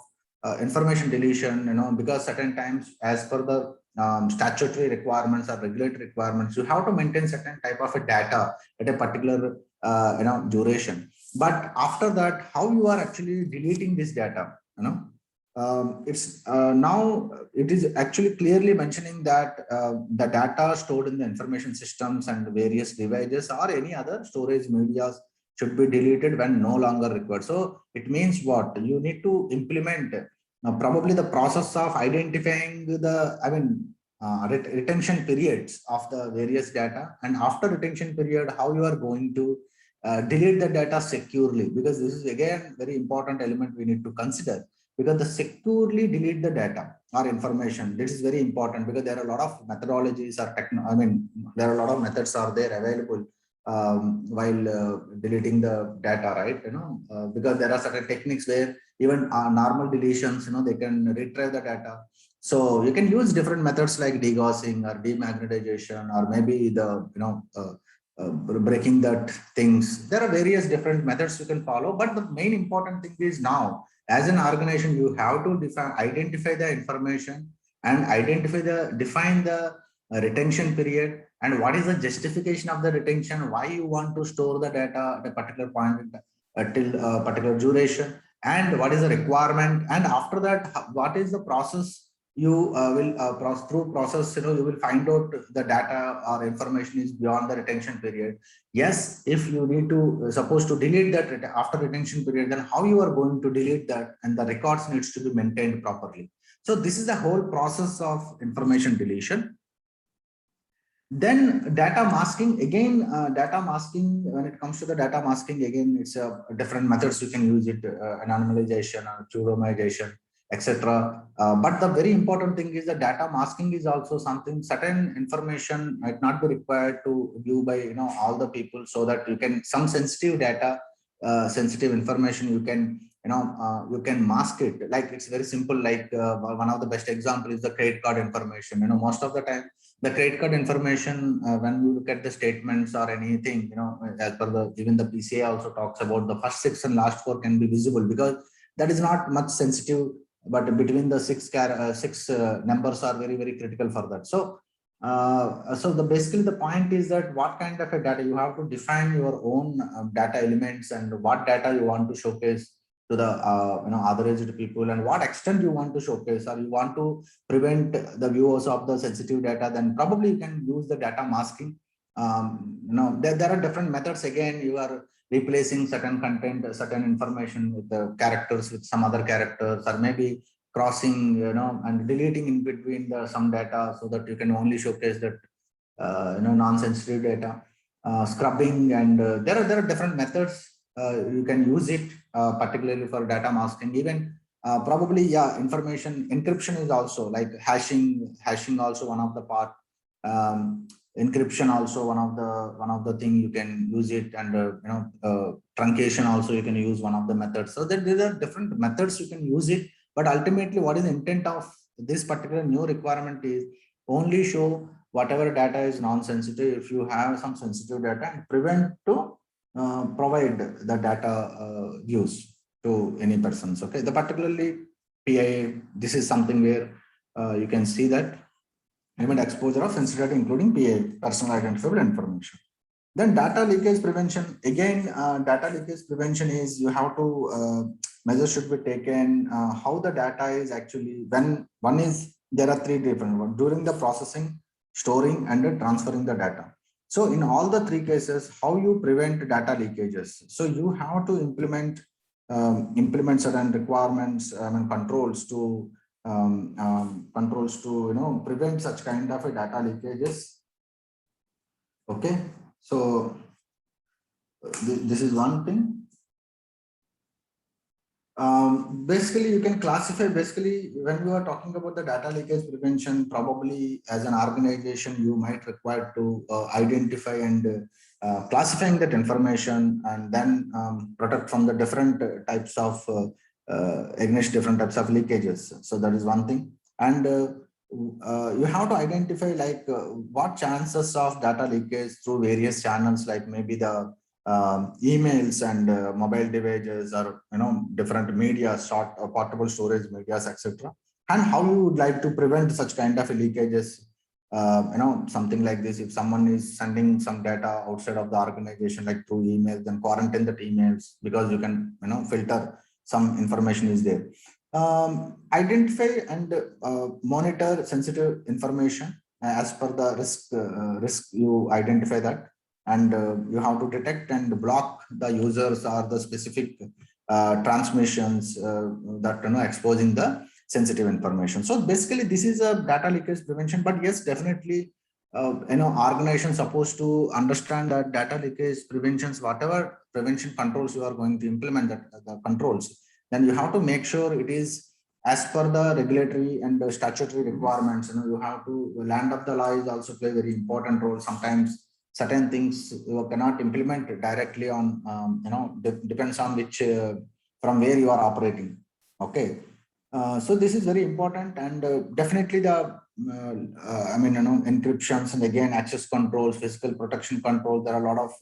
information deletion, because certain times, as per the statutory requirements or regulatory requirements, you have to maintain certain type of a data at a particular duration. But after that, how you are actually deleting this data, it's now it is actually clearly mentioning that the data stored in the information systems and various devices or any other storage medias should be deleted when no longer required. So it means what you need to implement, probably the process of identifying the retention periods of the various data, and after retention period, how you are going to delete the data securely, because this is again very important element we need to consider, because the securely delete the data or information, this is very important, because there are a lot of methodologies or there are a lot of methods are there available while deleting the data, right? Because there are certain techniques where even normal deletions, they can retrieve the data. So you can use different methods like degaussing or demagnetization, or maybe the breaking that things. There are various different methods you can follow, but the main important thing is, now as an organization, you have to identify the information and define the retention period, and what is the justification of the retention, why you want to store the data at a particular point till a particular duration, and what is the requirement, and after that, what is the process you will through process, you will find out the data or information is beyond the retention period. Yes, if you need to suppose to delete that after retention period, then how you are going to delete that, and the records needs to be maintained properly. So this is the whole process of information deletion. Then data masking, again, data masking, when it comes to the data masking, again, it's different methods you can use it, anonymization or pseudonymization, etc. But the very important thing is that data masking is also something, certain information might not be required to view by all the people, so that you can, some sensitive data, sensitive information, you can you can mask it. Like, it's very simple, like one of the best example is the credit card information. Most of the time the credit card information, when you look at the statements or anything, as per the, even the PCA also talks about the first 6 and last 4 can be visible, because that is not much sensitive, but between the six numbers are very, very critical for that. So basically the point is that what kind of a data you have to define your own data elements, and what data you want to showcase to the other aged people, and what extent you want to showcase, or you want to prevent the viewers of the sensitive data, then probably you can use the data masking. There are different methods. Again, you are replacing certain content, certain information with the characters with some other characters, or maybe crossing, and deleting in between the some data, so that you can only showcase that non-sensitive data. Scrubbing, and there are different methods you can use it, particularly for data masking. Even probably, yeah, information encryption is also, like hashing also one of the part, encryption also one of the thing you can use it, and truncation also you can use one of the methods. So there are different methods you can use it, but ultimately what is the intent of this particular new requirement is only show whatever data is non-sensitive. If you have some sensitive data, and prevent to provide the data views to any persons. Okay, the particularly PIA, this is something where you can see that limit exposure of sensitive data, including PIA, personal identifiable information. Then data leakage prevention. Again, data leakage prevention is, you have to measures should be taken, how the data is actually, when one is, there are 3 different ones: during the processing, storing, and transferring the data. So in all the 3 cases, how you prevent data leakages? So you have to implement certain requirements and controls to prevent such kind of a data leakages. Okay, so this is one thing. Basically, you can classify, basically, when you are talking about the data leakage prevention, probably as an organization, you might require to identify and classifying that information, and then protect from the different types of against different types of leakages. So that is one thing. And you have to identify, like, what chances of data leakage through various channels, like maybe the emails and mobile devices, or different media, short or portable storage medias, etc. And how you would like to prevent such kind of leakages. Something like this: if someone is sending some data outside of the organization, like through emails, then quarantine that emails, because you can filter some information is there. Identify and monitor sensitive information as per the risk you identify that, and you have to detect and block the users or the specific transmissions that exposing the sensitive information. So basically, this is a data leakage prevention. But yes, definitely, organizations supposed to understand that data leakage preventions, whatever prevention controls you are going to implement, that the controls, then you have to make sure it is as per the regulatory and the statutory requirements. You have to, land of the law is also play a very important role. Sometimes certain things you cannot implement directly on, depends on which, from where you are operating. Okay. So this is very important, and definitely the, encryptions, and again, access controls, physical protection control. There are a lot of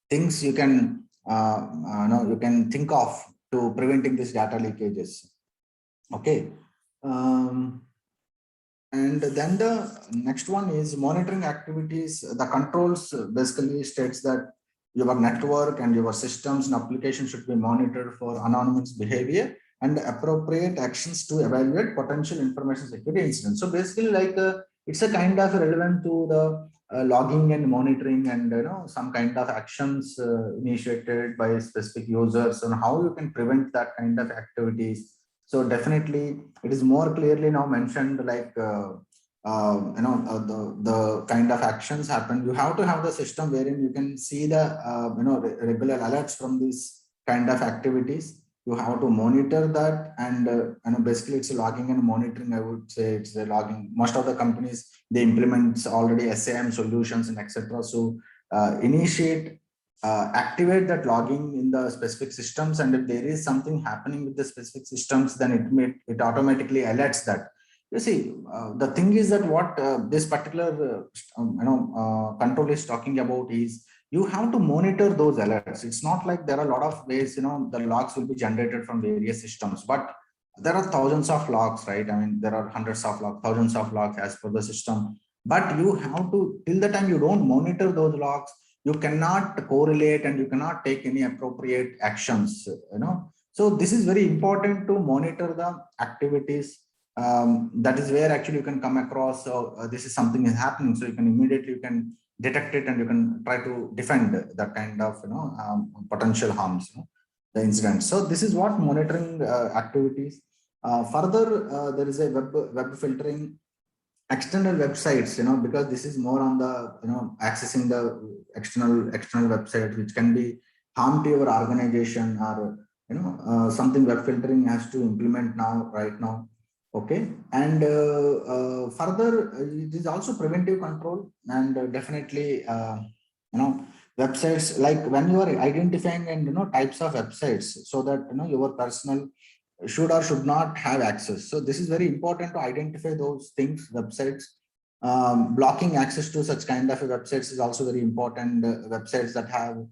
things you can, you can think of to preventing this data leakages. Okay. And then the next one is monitoring activities. The controls basically states that your network and your systems and applications should be monitored for anonymous behavior, and appropriate actions to evaluate potential information security incidents. So basically, like it's a kind of relevant to the logging and monitoring, and some kind of actions initiated by specific users on how you can prevent that kind of activities. So definitely, it is more clearly now mentioned, like the kind of actions happen. You have to have the system wherein you can see the regular alerts from these kind of activities. You have to monitor that, and basically it's a logging and monitoring. I would say it's a logging. Most of the companies, they implement already SAM solutions and etc. So initiate activate that logging in the specific systems, and if there is something happening with the specific systems, then it automatically alerts that. You see, the thing is that what this particular control is talking about is you have to monitor those alerts. It's not like there are a lot of ways, the logs will be generated from various systems, but there are thousands of logs, right? I mean, there are hundreds of logs, thousands of logs as per the system. But you have to, till the time you don't monitor those logs, you cannot correlate and you cannot take any appropriate actions. So this is very important to monitor the activities. That is where actually you can come across, this is something is happening, so you can immediately you can detect it and you can try to defend that kind of potential harms, the incident. So this is what monitoring activities. Further, there is a web filtering external websites, because this is more on the accessing the external website, which can be harm to your organization, or something web filtering has to implement now, right now. Okay, and further, it is also preventive control, and definitely, websites, like when you are identifying and types of websites, so that your personal should or should not have access. So this is very important to identify those things, websites. Blocking access to such kind of websites is also very important. Websites that have,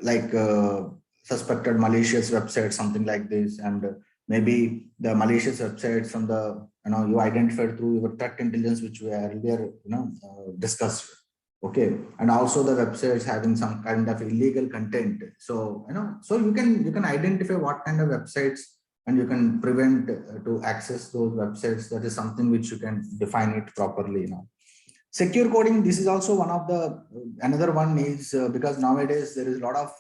like suspected malicious websites, something like this, and maybe the malicious websites from the, you identified through your threat intelligence, which we earlier, discussed. Okay, and also the websites having some kind of illegal content. So so you can identify what kind of websites, and you can prevent to access those websites. That is something which you can define it properly. Secure coding, this is also one of the another one is, because nowadays there is a lot of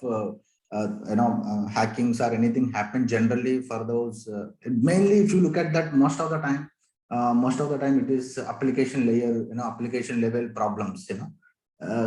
hackings or anything happen generally for those, mainly if you look at that, most of the time it is application layer, application level problems.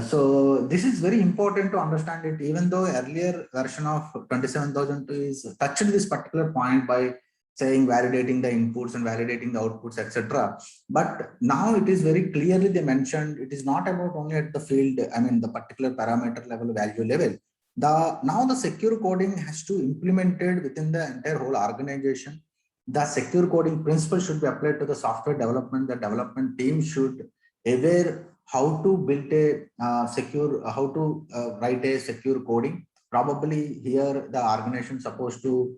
So this is very important to understand it, even though earlier version of 27002 is touched this particular point by saying validating the inputs and validating the outputs, etc. But now it is very clearly they mentioned it is not about only at the field, I mean the particular parameter level, value level. Now the secure coding has to implemented within the entire whole organization. The secure coding principle should be applied to the software development. The development team should aware how to build a secure, how to write a secure coding. Probably here the organization is supposed to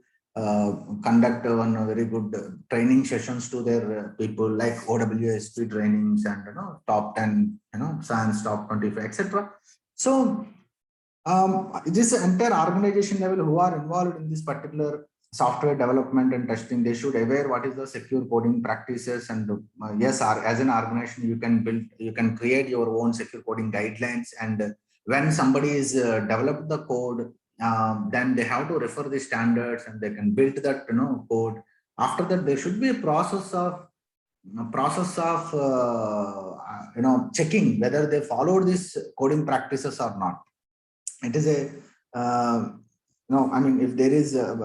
conduct one very good training sessions to their people, like OWSP trainings and top 10, science top 25, etc. So this entire organization level who are involved in this particular software development and testing, they should aware what is the secure coding practices. And yes, as an organization, you can create your own secure coding guidelines. And when somebody is developed the code, then they have to refer the standards and they can build that code. After that, there should be a process of checking whether they followed these coding practices or not. It is a no, I mean, if there is a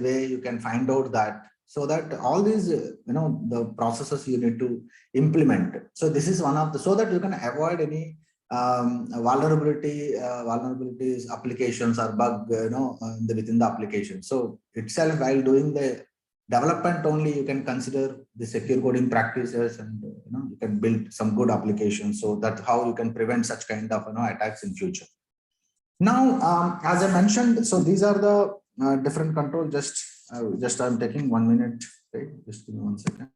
way you can find out that, so that all these the processes you need to implement. So this is one of the, so that you can avoid any vulnerabilities, applications or bug within the application. So itself, while doing the development only, you can consider the secure coding practices, and you can build some good applications. So that's how you can prevent such kind of attacks in future. Now, as I mentioned, so these are the different control. Just I'm taking 1 minute. Okay, just give me 1 second.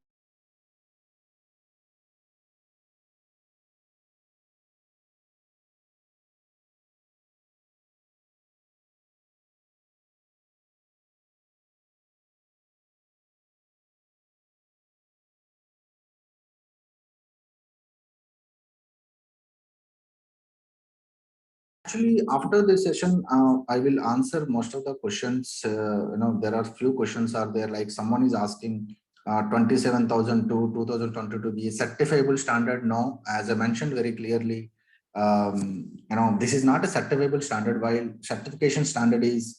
Actually, after this session, I will answer most of the questions. There are few questions are there, like someone is asking 27,002 2022 be a certifiable standard. No, as I mentioned very clearly, this is not a certifiable standard, while certification standard is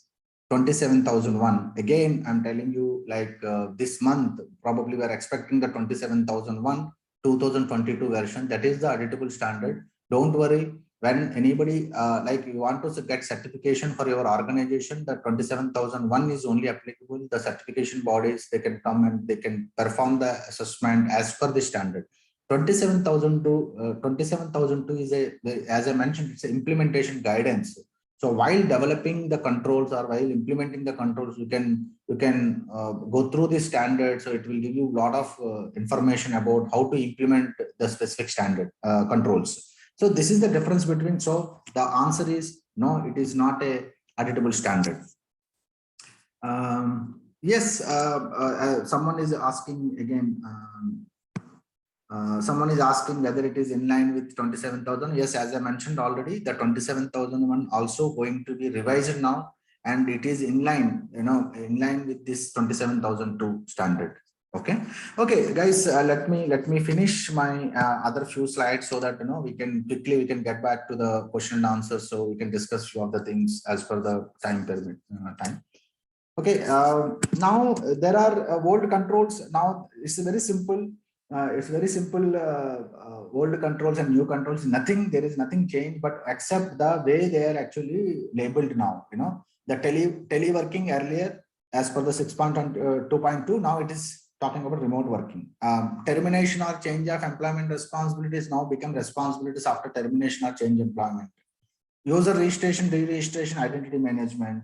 27,001. Again, I'm telling you, like this month, probably we are expecting the 27,001 2022 version. That is the auditable standard. Don't worry. When anybody like you want to get certification for your organization, the 27,001 is only applicable. The certification bodies, they can come and they can perform the assessment as per the standard. 27,002 is as I mentioned, it's an implementation guidance. So while developing the controls or while implementing the controls, you can go through the standard. So it will give you a lot of information about how to implement the specific standard controls. So this is the difference between. So the answer is no, it is not a auditable standard. Yes, someone is asking again. Someone is asking whether it is in line with 27,000. Yes, as I mentioned already, the 27,001 also going to be revised now, and it is in line, in line with this 27,002 standard. Okay, guys. Let me finish my other few slides so that we can get back to the question and answers, so we can discuss few of the things as per the time permit time. Okay. Now there are old controls. Now it's very simple. It's very simple. Old controls and new controls. There is nothing changed, but except the way they are actually labeled now. The teleworking earlier, as per the 6.2.2, now it is talking about remote working. Termination or change of employment responsibilities now become responsibilities after termination or change employment. User registration, re-registration, identity management.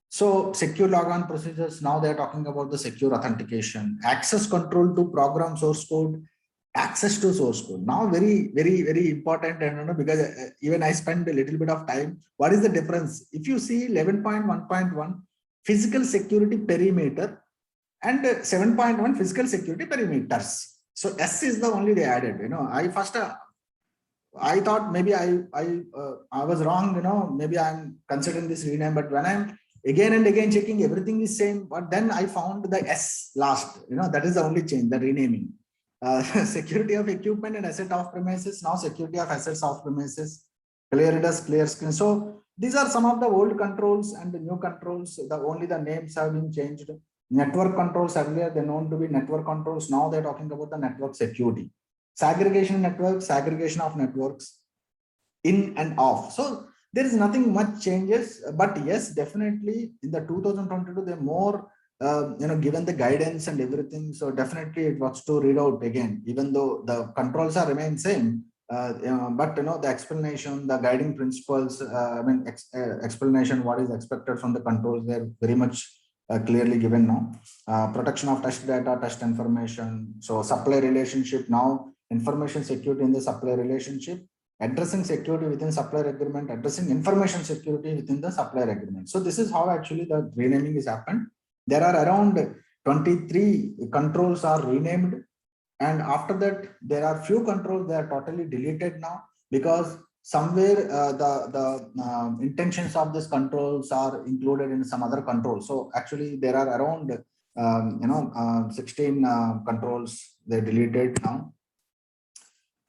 So secure logon procedures, now they're talking about the secure authentication, access control to program source code, access to source code. Now very, very, very important, and because even I spend a little bit of time. What is the difference? If you see 11.1.1 physical security perimeter and 7.1 physical security perimeters. So S is the only they added. I thought maybe I was wrong. Maybe I'm considering this rename, but when I'm again and again checking, everything is same. But then I found the S last. That is the only change, the renaming. Security of equipment and asset off premises. Now security of assets off premises. Clear desk, clear screen. So these are some of the old controls and the new controls. Only the names have been changed. Network controls, earlier they're known to be network controls. Now they're talking about the network security. Segregation networks, segregation of networks, in and off. So there is nothing much changes, but yes, definitely in the 2022 they're more given the guidance and everything. So definitely it was to read out again, even though the controls are remain same. But the explanation, the guiding principles, explanation what is expected from the controls, they're very much clearly given now. Protection of test data, test information. So supply relationship, now information security in the supply relationship, addressing security within supplier agreement, addressing information security within the supplier agreement. So this is how actually the renaming is happened. There are around 23 controls are renamed, and after that there are few controls they are totally deleted now, because somewhere the intentions of these controls are included in some other controls. So actually there are around 16 controls they deleted now.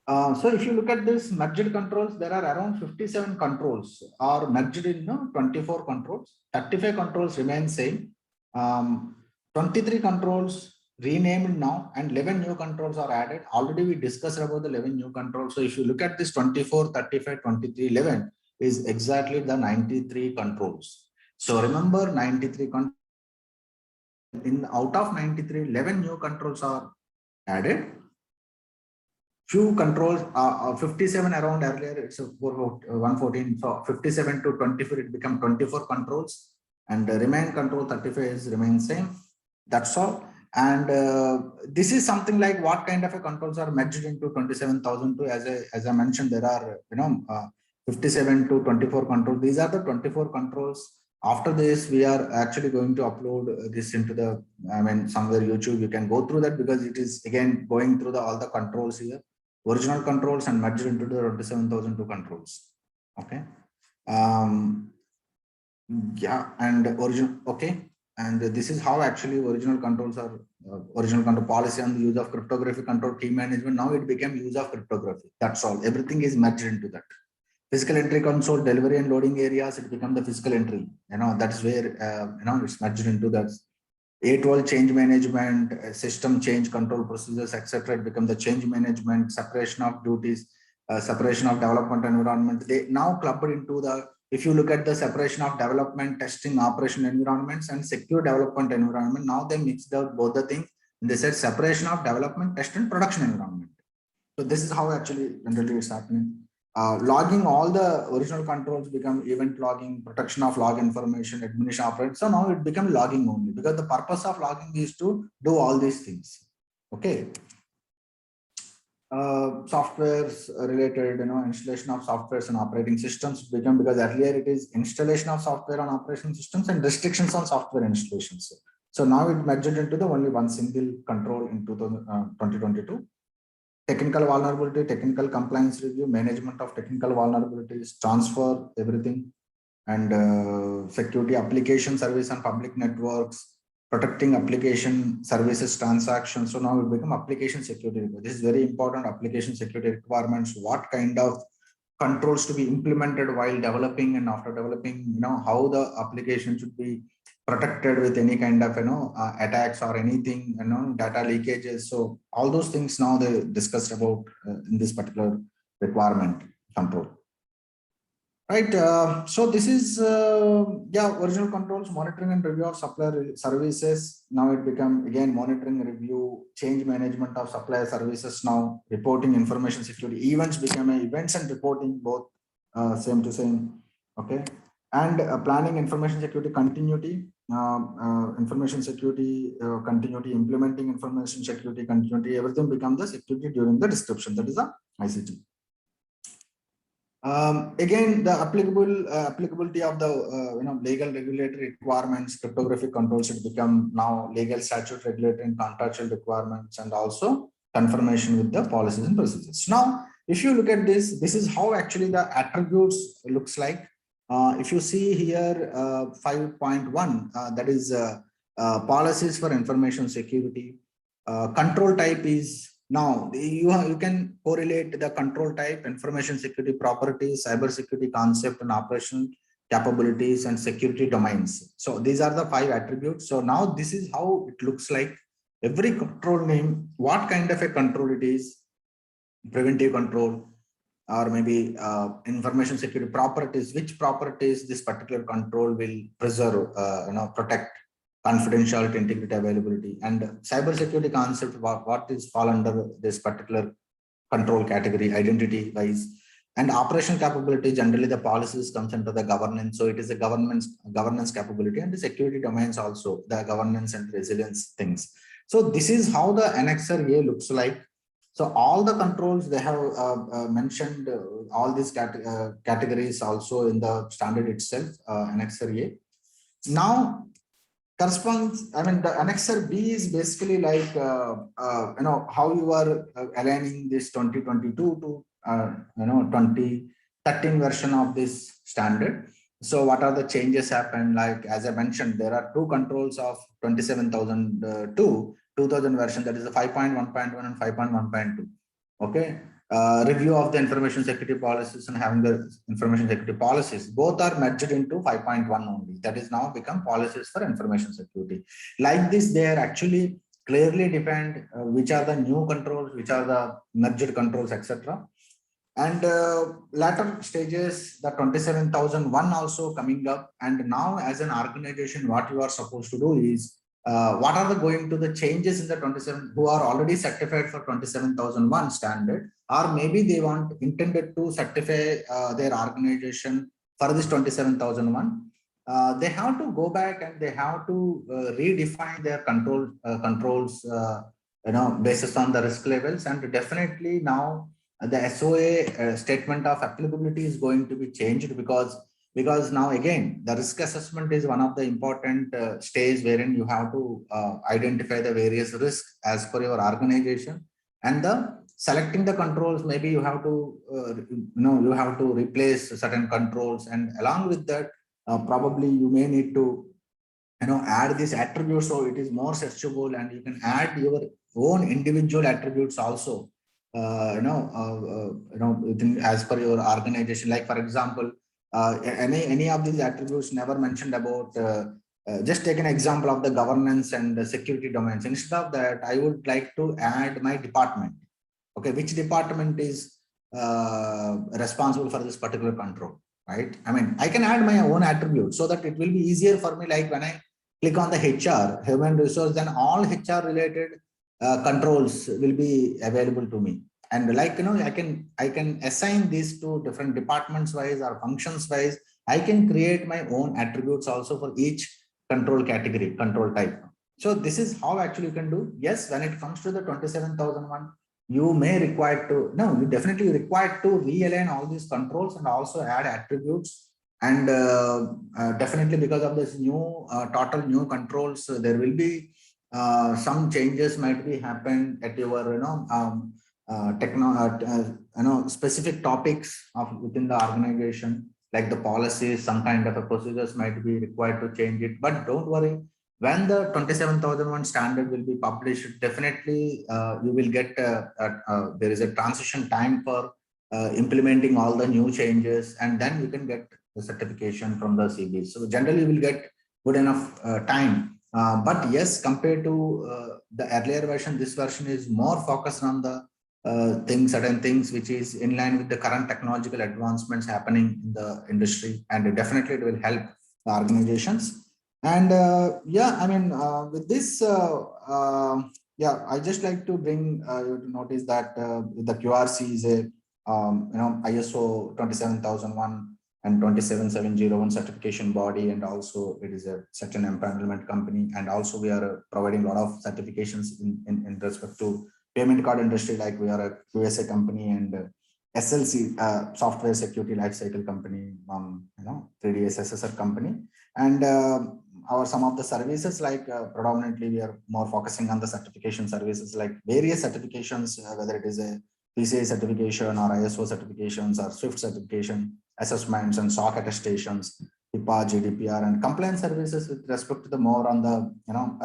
So if you look at this merged controls, there are around 57 controls are merged in 24 controls. 35 controls remain same. 23 controls renamed now, and 11 new controls are added. Already we discussed about the 11 new controls. So if you look at this 24, 35, 23, 11 is exactly the 93 controls. So remember 93 controls. Out of 93, 11 new controls are added. Few controls, 57 around earlier, it's 114. So 57 to 24, it become 24 controls, and the remain control 35 is remain same. That's all. And this is something like what kind of a controls are merged into 27,002. As I mentioned, there are 57 to 24 controls. These are the 24 controls. After this, we are actually going to upload this into the somewhere YouTube. You can go through that, because it is again going through all the controls here, original controls, and merged into the 27,002 controls. Okay. Um, yeah, and original, okay. And this is how actually original controls are, original control policy on the use of cryptography control key management. Now it became use of cryptography. That's all. Everything is merged into that. Physical entry console, delivery and loading areas, it become the physical entry. That's where, it's merged into that. A12 change management, system change control procedures, etc. It become the change management, separation of duties, separation of development environment. They now clubbed into the, if you look at the separation of development, testing, operation environments and secure development environment, now they mixed out both the things and they said separation of development, test and production environment. So this is how actually generally it's happening. Logging all the original controls become event logging, protection of log information, administration operate. So now it become logging only because the purpose of logging is to do all these things. Okay. Softwares related, installation of softwares and operating systems become, because earlier it is installation of software on operating systems and restrictions on software installations. So now it merged into the only one single control in 2022. Technical vulnerability, technical compliance review, management of technical vulnerabilities, transfer, everything, and security application service on public networks, protecting application services transactions. So now it become application security. This is very important. Application security requirements, what kind of controls to be implemented while developing and after developing, how the application should be protected with any kind of attacks or anything, data leakages. So all those things now they discussed about in this particular requirement control, right? So this is original controls, monitoring and review of supplier services. Now it become again monitoring, review, change management of supplier services. Now reporting, information security events became events and reporting, both same to same. Okay. And planning, information security continuity, information security continuity, implementing information security continuity, everything becomes the security during the description. That is the ICT. Again, the applicability of the legal regulatory requirements, cryptographic controls, it become now legal statute regulatory and contractual requirements, and also confirmation with the policies and procedures. Now, if you look at this, this is how actually the attributes looks like. If you see here 5.1, that is policies for information security. Control type is, now you can correlate the control type, information security properties, cybersecurity concept and operational capabilities, and security domains. So these are the 5 attributes. So now this is how it looks like. Every control name, what kind of a control it is, preventive control, or maybe information security properties, which properties this particular control will preserve, protect, confidentiality, integrity, availability, and cybersecurity concept, what is fall under this particular control category, identity wise, and operational capability. Generally the policies comes under the governance, so it is a governance capability, and the security domains also the governance and resilience things. So this is how the annexure A looks like. So all the controls they have mentioned all these categories also in the standard itself, annexure A. Now corresponds, I mean, the annexure B is basically like how you are aligning this 2022 to 2013 version of this standard. So what are the changes happened? Like as I mentioned, there are 2 controls of 27002 2000 version, that is the 5.1.1 and 5.1.2. Okay. Review of the information security policies and having the information security policies, both are merged into 5.1 only. That is now become policies for information security. Like this, they are actually clearly defined which are the new controls, which are the merged controls, etc. And later stages, the 27001 also coming up. And now as an organization, what you are supposed to do is what are the going to the changes in the 27 who are already certified for 27001 standard, or maybe they want intended to certify their organization for this 27001. They have to go back and they have to redefine their controls basis on the risk levels. And definitely now the SOA statement of applicability is going to be changed, because now again the risk assessment is one of the important stage wherein you have to identify the various risks as per your organization, and the selecting the controls, maybe you have to, you have to replace certain controls, and along with that, probably you may need to, add this attribute so it is more searchable, and you can add your own individual attributes also. As per your organization, like for example, any of these attributes never mentioned about. Just take an example of the governance and the security domains. Instead of that, I would like to add my department. Okay, which department is responsible for this particular control, right? I mean, I can add my own attributes so that it will be easier for me. Like when I click on the HR, human resource, then all HR related controls will be available to me. And like, I can assign these to different departments wise or functions wise. I can create my own attributes also for each control category, control type. So this is how actually you can do. Yes, when it comes to the 27001, you may require to, no, you definitely required to realign all these controls and also add attributes. And definitely because of this new total new controls, there will be some changes might be happen at your, specific topics of within the organization, like the policies, some kind of a procedures might be required to change it. But don't worry, when the 27001 standard will be published, definitely you will get there is a transition time for implementing all the new changes, and then you can get the certification from the CB. So generally you will get good enough time. But yes, compared to the earlier version, this version is more focused on the certain things which is in line with the current technological advancements happening in the industry, and definitely it will help the organizations. And yeah, I mean, with this, yeah, I just like to bring you to notice that the QRC is a ISO 27001 and 27701 certification body, and also it is a such an empanelment company, and also we are providing a lot of certifications in respect to payment card industry, like we are a QSA company, and SLC software security lifecycle company, 3D SSSR company, and our some of the services, like predominantly we are more focusing on the certification services, like various certifications, whether it is a PCI certification or ISO certifications or SWIFT certification assessments and SOC attestations, HIPAA, GDPR, and compliance services with respect to the more on the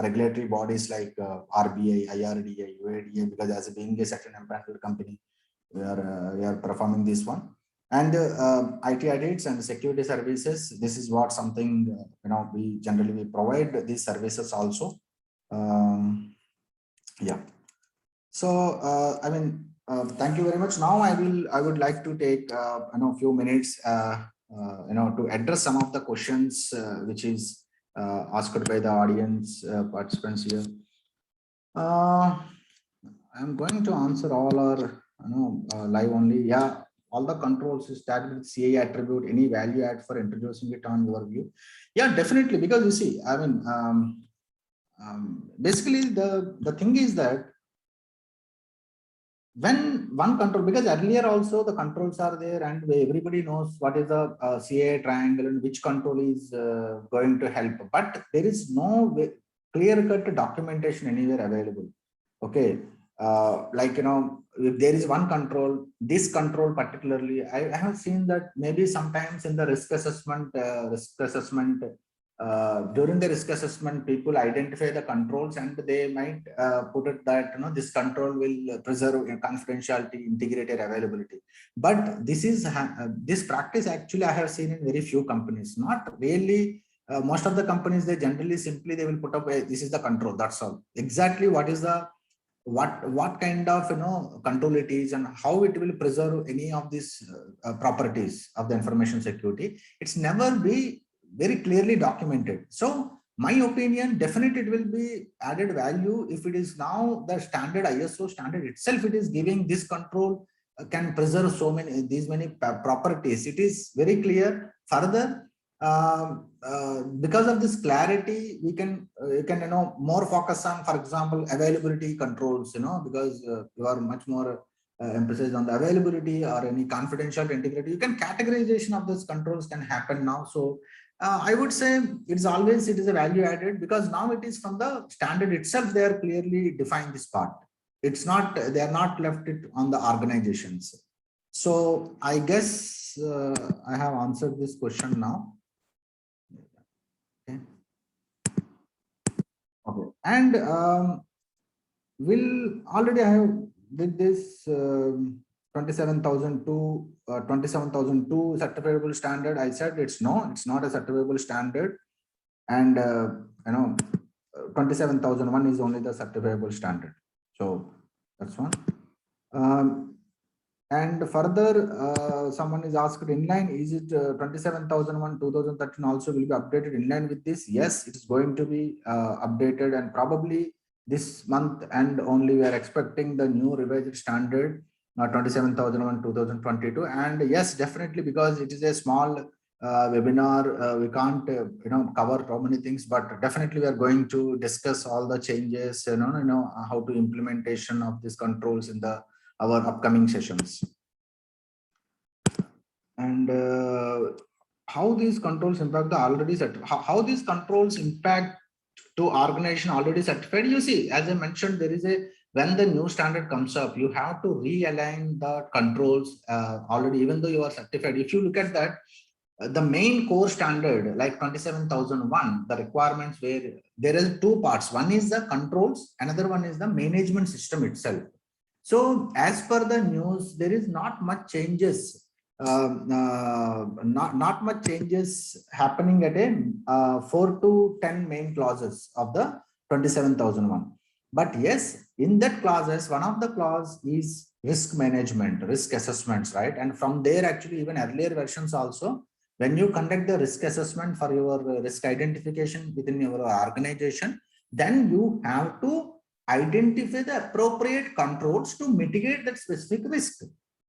regulatory bodies like RBI, IRDA, UADA, because as being a second empaneled company, we are performing this one. And IT audits and security services, this is what something we generally provide these services also. Yeah. So I mean, thank you very much. Now I would like to take a few minutes to address some of the questions which is asked by the audience participants here. I'm going to answer all our live only. Yeah, all the controls is tagged with CA attribute. Any value add for introducing it on your view? Yeah, definitely, because you see, I mean, basically the thing is that when one control, because earlier also the controls are there and everybody knows what is the CA triangle and which control is going to help, but there is no clear-cut documentation anywhere available. Okay, like if there is one control, this control particularly, I have seen that maybe sometimes in the risk assessment, during the risk assessment, people identify the controls and they might put it that this control will preserve confidentiality, integrated availability. But this is this practice actually I have seen in very few companies. Not really. Most of the companies, they generally simply they will put up this is the control. That's all. Exactly what is the what kind of control it is and how it will preserve any of these properties of the information security. It's never be very clearly documented. So my opinion, definitely it will be added value if it is now the standard ISO standard itself. It is giving this control can preserve so many these many properties. It is very clear. Further, because of this clarity, we can more focus on, for example, availability controls. Because you are much more emphasis on the availability or any confidential integrity. You can categorization of those controls can happen now. So I would say it is a value added, because now it is from the standard itself. They are clearly defined this part. it's not, they are not left it on the organizations. So I guess I have answered this question now. Okay. Okay. And will already I have with this 27,002 certifiable standard. I said it's no, it's not a certifiable standard, and 27,001 is only the certifiable standard. So that's one. And further, someone is asked inline, is it 27,001 2013 also will be updated in line with this? Yes, it is going to be updated, and probably this month, and only we are expecting the new revised standard 27,001 2022. And yes, definitely, because it is a small webinar, we can't cover so many things, but definitely we are going to discuss all the changes, how to implementation of these controls in the our upcoming sessions. And how these controls impact the already set, how these controls impact to organization already certified. You see, as I mentioned, there is a, when the new standard comes up, you have to realign the controls already, even though you are certified. If you look at that, the main core standard like 27,001, the requirements where there is two parts. One is the controls, another one is the management system itself. So as per the news, there is not much changes, not much changes happening at a 4 to 10 main clauses of the 27,001. But yes, in that clauses, one of the clause is risk management, risk assessments, right? And from there, actually, even earlier versions also, when you conduct the risk assessment for your risk identification within your organization, then you have to identify the appropriate controls to mitigate that specific risk.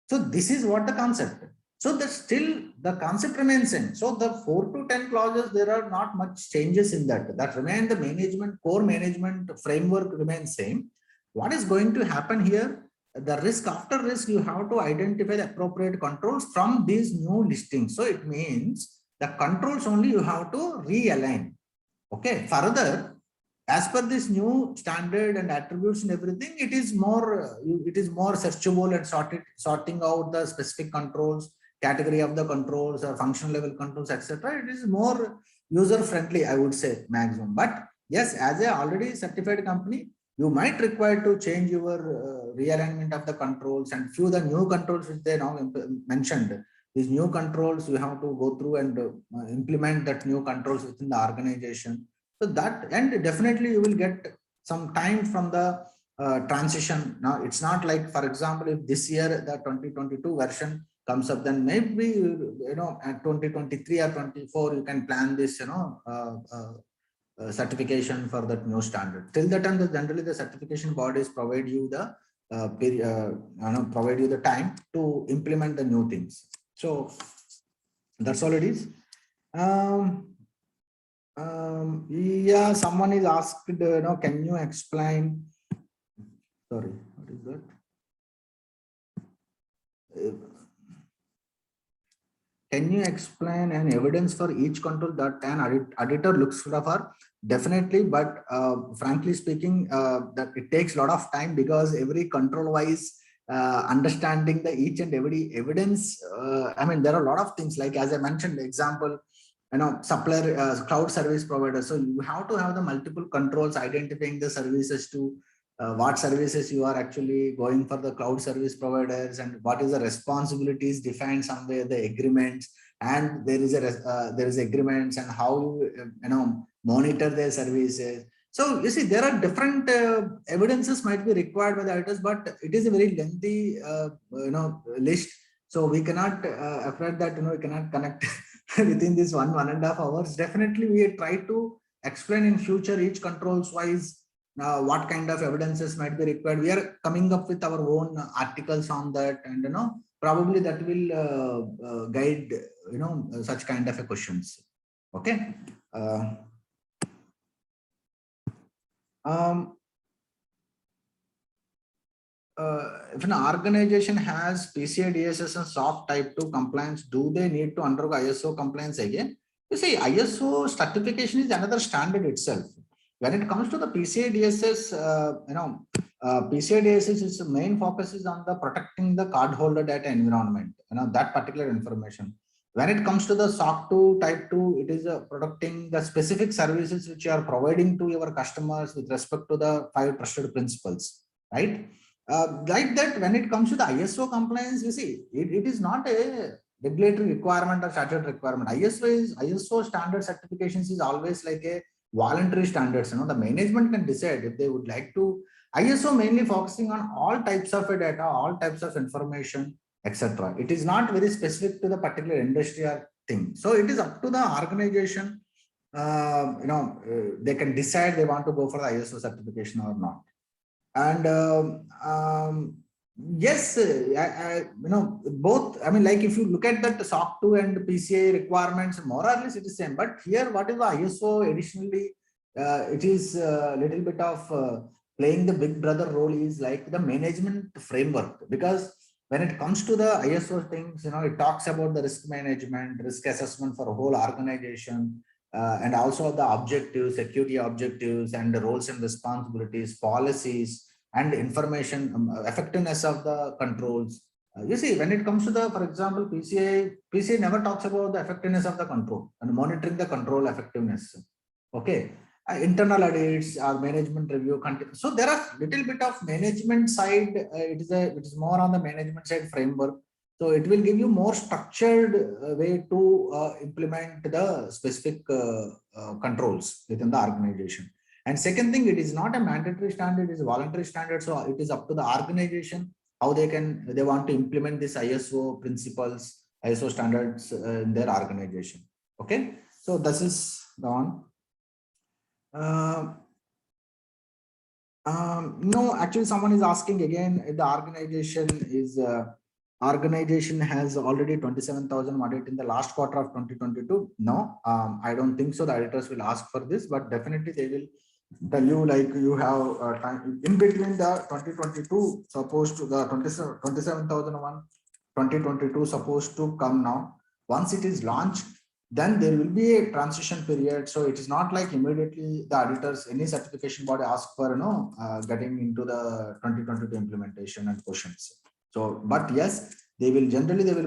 So this is what the concept. So that still the concept remains same. So the 4 to 10 clauses, there are not much changes in that. That remain the management, core management framework remains same. What is going to happen here? The risk after risk, you have to identify the appropriate controls from these new listings. So it means the controls only you have to realign. Okay. Further, as per this new standard and attributes and everything, it is more searchable and sorting out the specific controls, category of the controls or function level controls, etc. It is more user friendly, I would say, maximum. But yes, as a already certified company, you might require to change your realignment of the controls, and few the new controls which they now mentioned. These new controls, you have to go through and implement that new controls within the organization. So that, and definitely you will get some time from the transition. Now it's not like, for example, if this year the 2022 version comes up, then maybe at 2023 or 24 you can plan this certification for that new standard. Till the time, generally the certification bodies provide you the provide you the time to implement the new things. So that's all it is. Yeah, someone is asked, can you explain? Sorry, what is that? Can you explain an evidence for each control that an editor looks for? Definitely, but frankly speaking, that it takes a lot of time, because every control wise understanding the each and every evidence. I mean, there are a lot of things, like as I mentioned, example, supplier, cloud service provider. So you have to have the multiple controls identifying the services to what services you are actually going for the cloud service providers, and what is the responsibilities defined somewhere, the agreements, and there is agreements, and how you monitor their services. So you see, there are different evidences might be required by the editors, but it is a very lengthy list. So we cannot afraid that we cannot connect within this 1.5 hours. Definitely we try to explain in future each controls wise what kind of evidences might be required. We are coming up with our own articles on that, and probably that will guide such kind of questions. Okay. If an organization has PCI DSS and SOC type 2 compliance, do they need to undergo ISO compliance again? You see, ISO certification is another standard itself. When it comes to the PCI DSS, PCI DSS is main focus is on the protecting the cardholder data environment, that particular information. When it comes to the SOC 2 type 2, it is protecting the specific services which you are providing to your customers with respect to the 5 trusted principles, right? Like that, when it comes to the ISO compliance, you see, it is not a regulatory requirement or statutory requirement. ISO standard certifications is always like a voluntary standards. The management can decide if they would like to. ISO mainly focusing on all types of data, all types of information, etc. It is not very specific to the particular industry or thing. So it is up to the organization. They can decide they want to go for the ISO certification or not. And yes, both. I mean, like if you look at that SOC 2 and PCI requirements, more or less it is same. But here, what is the ISO additionally? It is a little bit of playing the big brother role is like the management framework, because when it comes to the ISO things, it talks about the risk management, risk assessment for a whole organization, and also the objectives, security objectives, and the roles and responsibilities, policies, and information effectiveness of the controls. You see, when it comes to the, for example, PCI never talks about the effectiveness of the control and monitoring the control effectiveness. Okay. Internal audits or management review. So there are little bit of management side. It is more on the management side framework. So it will give you more structured way to implement the specific controls within the organization. And second thing, it is not a mandatory standard; it is a voluntary standard. So it is up to the organization how they want to implement this ISO principles, ISO standards in their organization. Okay, so this is the one. No, actually, someone is asking again if the organization has already 27,000 audit in the last quarter of 2022. No, I don't think so. The auditors will ask for this, but definitely they will tell you, like you have time in between the 2022 supposed to the 27,001 2022 supposed to come now. Once it is launched, then there will be a transition period. So it is not like immediately the auditors, any certification body ask for, getting into the 2022 implementation and questions. So, but yes, they will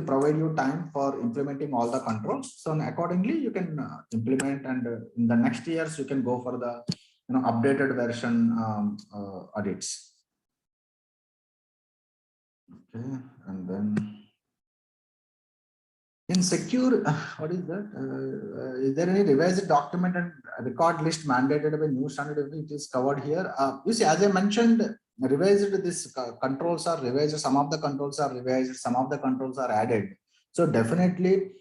provide you time for implementing all the controls. So accordingly, you can implement, and in the next years, you can go for the, updated version audits. Okay, and then in secure, what is that? Is there any revised document and record list mandated by new standard? It is covered here. You see, as I mentioned, revised this controls are revised. Some of the controls are revised. Some of the controls are added. So definitely,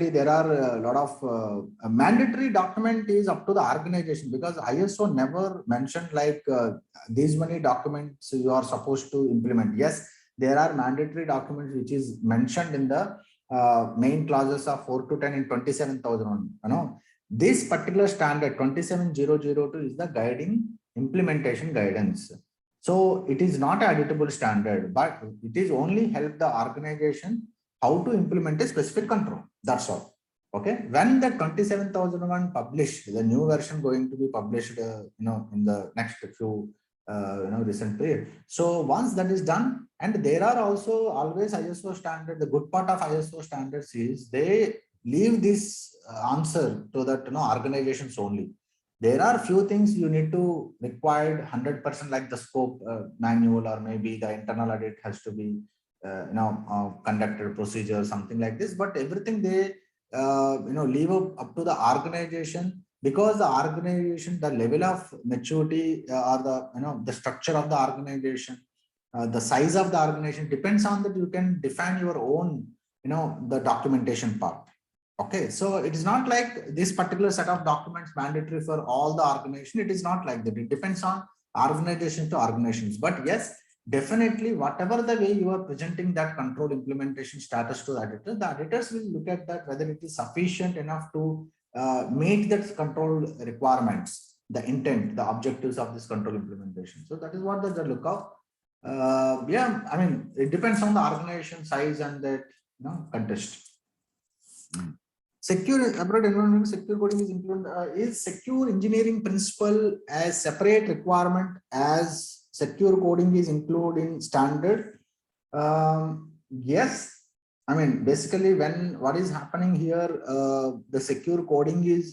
there are a lot of mandatory document is up to the organization, because ISO never mentioned like these many documents you are supposed to implement. Yes, there are mandatory documents which is mentioned in the main clauses of 4 to 10 in 27,001. This particular standard 27002 is the guiding implementation guidance. So it is not an auditable standard, but it is only help the organization how to implement a specific control. That's all. Okay. When the 27,001 published, the new version going to be published, in the next few recent period. So once that is done, and there are also always ISO standard. The good part of ISO standards is they leave this answer to that organizations only. There are few things you need to required 100%, like the scope manual, or maybe the internal audit has to be conducted procedure, something like this. But everything they leave up to the organization, because the organization, the level of maturity or the structure of the organization, the size of the organization depends on that. You can define your own, the documentation part. Okay, so it is not like this particular set of documents mandatory for all the organization. It is not like that. It depends on organization to organizations. But yes, definitely, whatever the way you are presenting that control implementation status to the auditors will look at that, whether it is sufficient enough to meet that control requirements, the intent, the objectives of this control implementation. So that is what they look up. Yeah, I mean, it depends on the organization size and that context. secure abroad environment secure coding is included is secure engineering principle as separate requirement as secure coding is included in standard. Yes, I mean basically when what is happening here, the secure coding is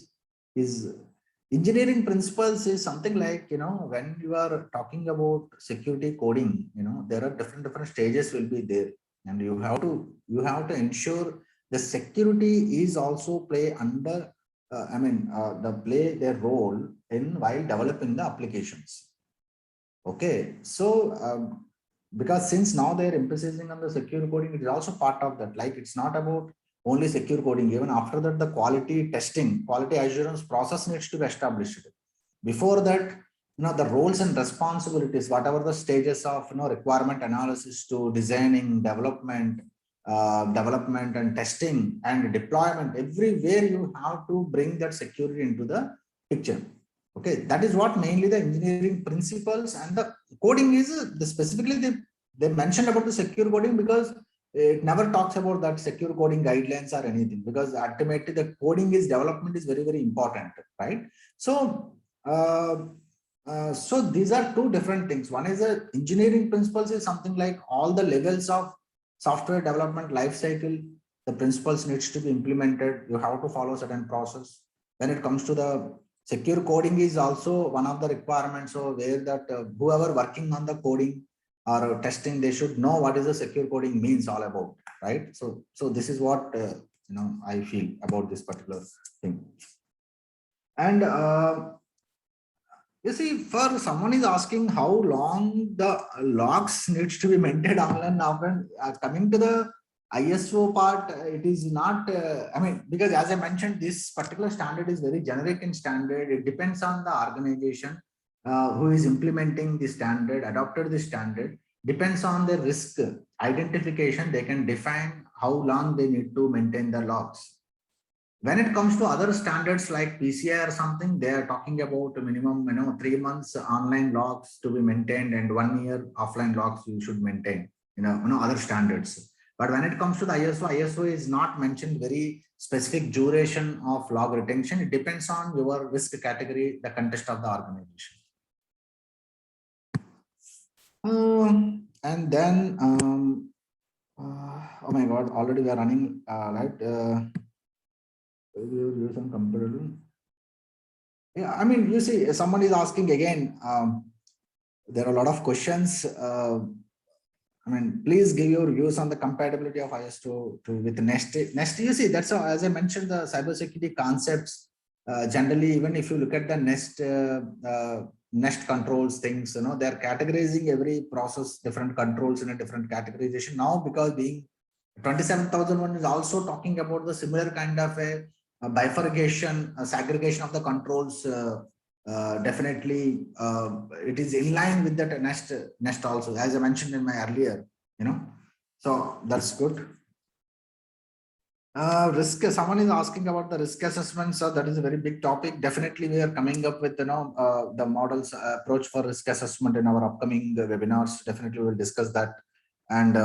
engineering principles is something like, you know, when you are talking about security coding, you know, there are different stages will be there, and you have to ensure the security is also play under the play their role in while developing the applications. Okay, so because since now they're emphasizing on the secure coding, it is also part of that. Like it's not about only secure coding. Even after that, the quality testing, quality assurance process needs to be established. Before that, you know, the roles and responsibilities, whatever the stages of, you know, requirement analysis to designing, development and testing and deployment, everywhere you have to bring that security into the picture. Okay, that is what mainly the engineering principles, and the coding is specifically they mentioned about the secure coding because it never talks about that secure coding guidelines or anything, because ultimately the coding is development is very important, right? So so these are two different things. One is the engineering principles is something like all the levels of software development life cycle, the principles needs to be implemented. You have to follow certain process. When it comes to the secure coding is also one of the requirements, so where that whoever working on the coding or testing, they should know what is the secure coding means all about, right? So this is what you know, I feel about this particular thing. And you see, for someone is asking how long the logs needs to be maintained online now, coming to the ISO part, it is not, I mean, because as I mentioned, this particular standard is very generic in standard. It depends on the organization who is implementing the standard, adopted the standard, depends on the risk identification. They can define how long they need to maintain the logs. When it comes to other standards like PCI or something, they are talking about a minimum, you know, 3 months online logs to be maintained and 1 year offline logs you should maintain, you know, other standards. But when it comes to the ISO is not mentioned very specific duration of log retention. It depends on your risk category, the context of the organization. And then, oh my God, already we are running, right? Yeah, I mean, you see, someone is asking again, there are a lot of questions. I mean, please give your views on the compatibility of ISO to with Nest. You see, that's how, as I mentioned, the cybersecurity concepts. Generally, even if you look at the Nest controls things, you know, they're categorizing every process, different controls in a different categorization now, because being 27001 is also talking about the similar kind of a bifurcation, segregation of the controls. Definitely, it is in line with that nest also, as I mentioned in my earlier, you know. So that's good. Risk. Someone is asking about the risk assessment. So that is a very big topic. Definitely, we are coming up with, you know, the models approach for risk assessment in our upcoming webinars. Definitely, we'll discuss that. And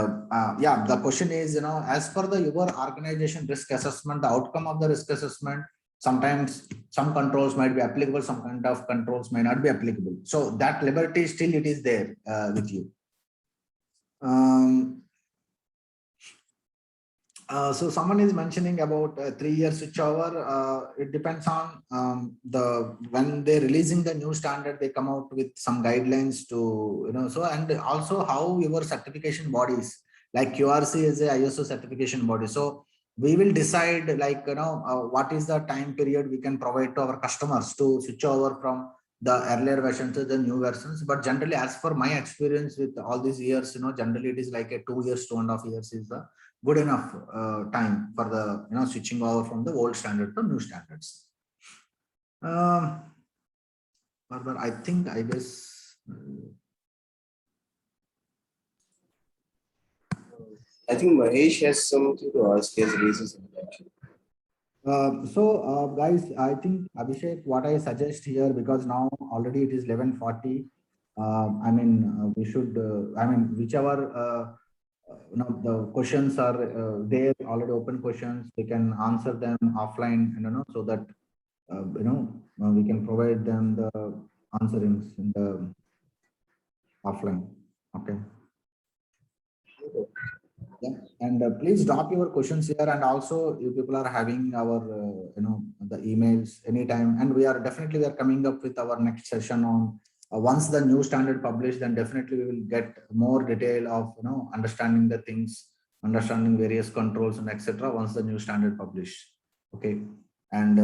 yeah, the question is, you know, as per your organization risk assessment, the outcome of the risk assessment, sometimes some controls might be applicable, some kind of controls may not be applicable. So that liberty still it is there with you. So someone is mentioning about 3-year switchover. It depends on when they're releasing the new standard, they come out with some guidelines to, you know, so, and also how your certification bodies like QRC is a ISO certification body. So we will decide, like, you know, what is the time period we can provide to our customers to switch over from the earlier versions to the new versions. But generally, as for my experience with all these years, you know, generally it is like a 2 years, 2.5 years is the good enough time for the, you know, switching over from the old standard to new standards. Further, I think, I guess. I think Mahesh has something to ask. His reasons. So guys, I think Abhishek, what I suggest here, because now already it is 11:40. I mean, we should. I mean, whichever the questions are there already, open questions. We can answer them offline, so that we can provide them the answerings in the offline. Okay. Yeah, and please drop your questions here, and also you people are having our the emails anytime, and we are coming up with our next session on once the new standard published, then definitely we will get more detail of understanding the things, understanding various controls and etc. once the new standard published. Okay, and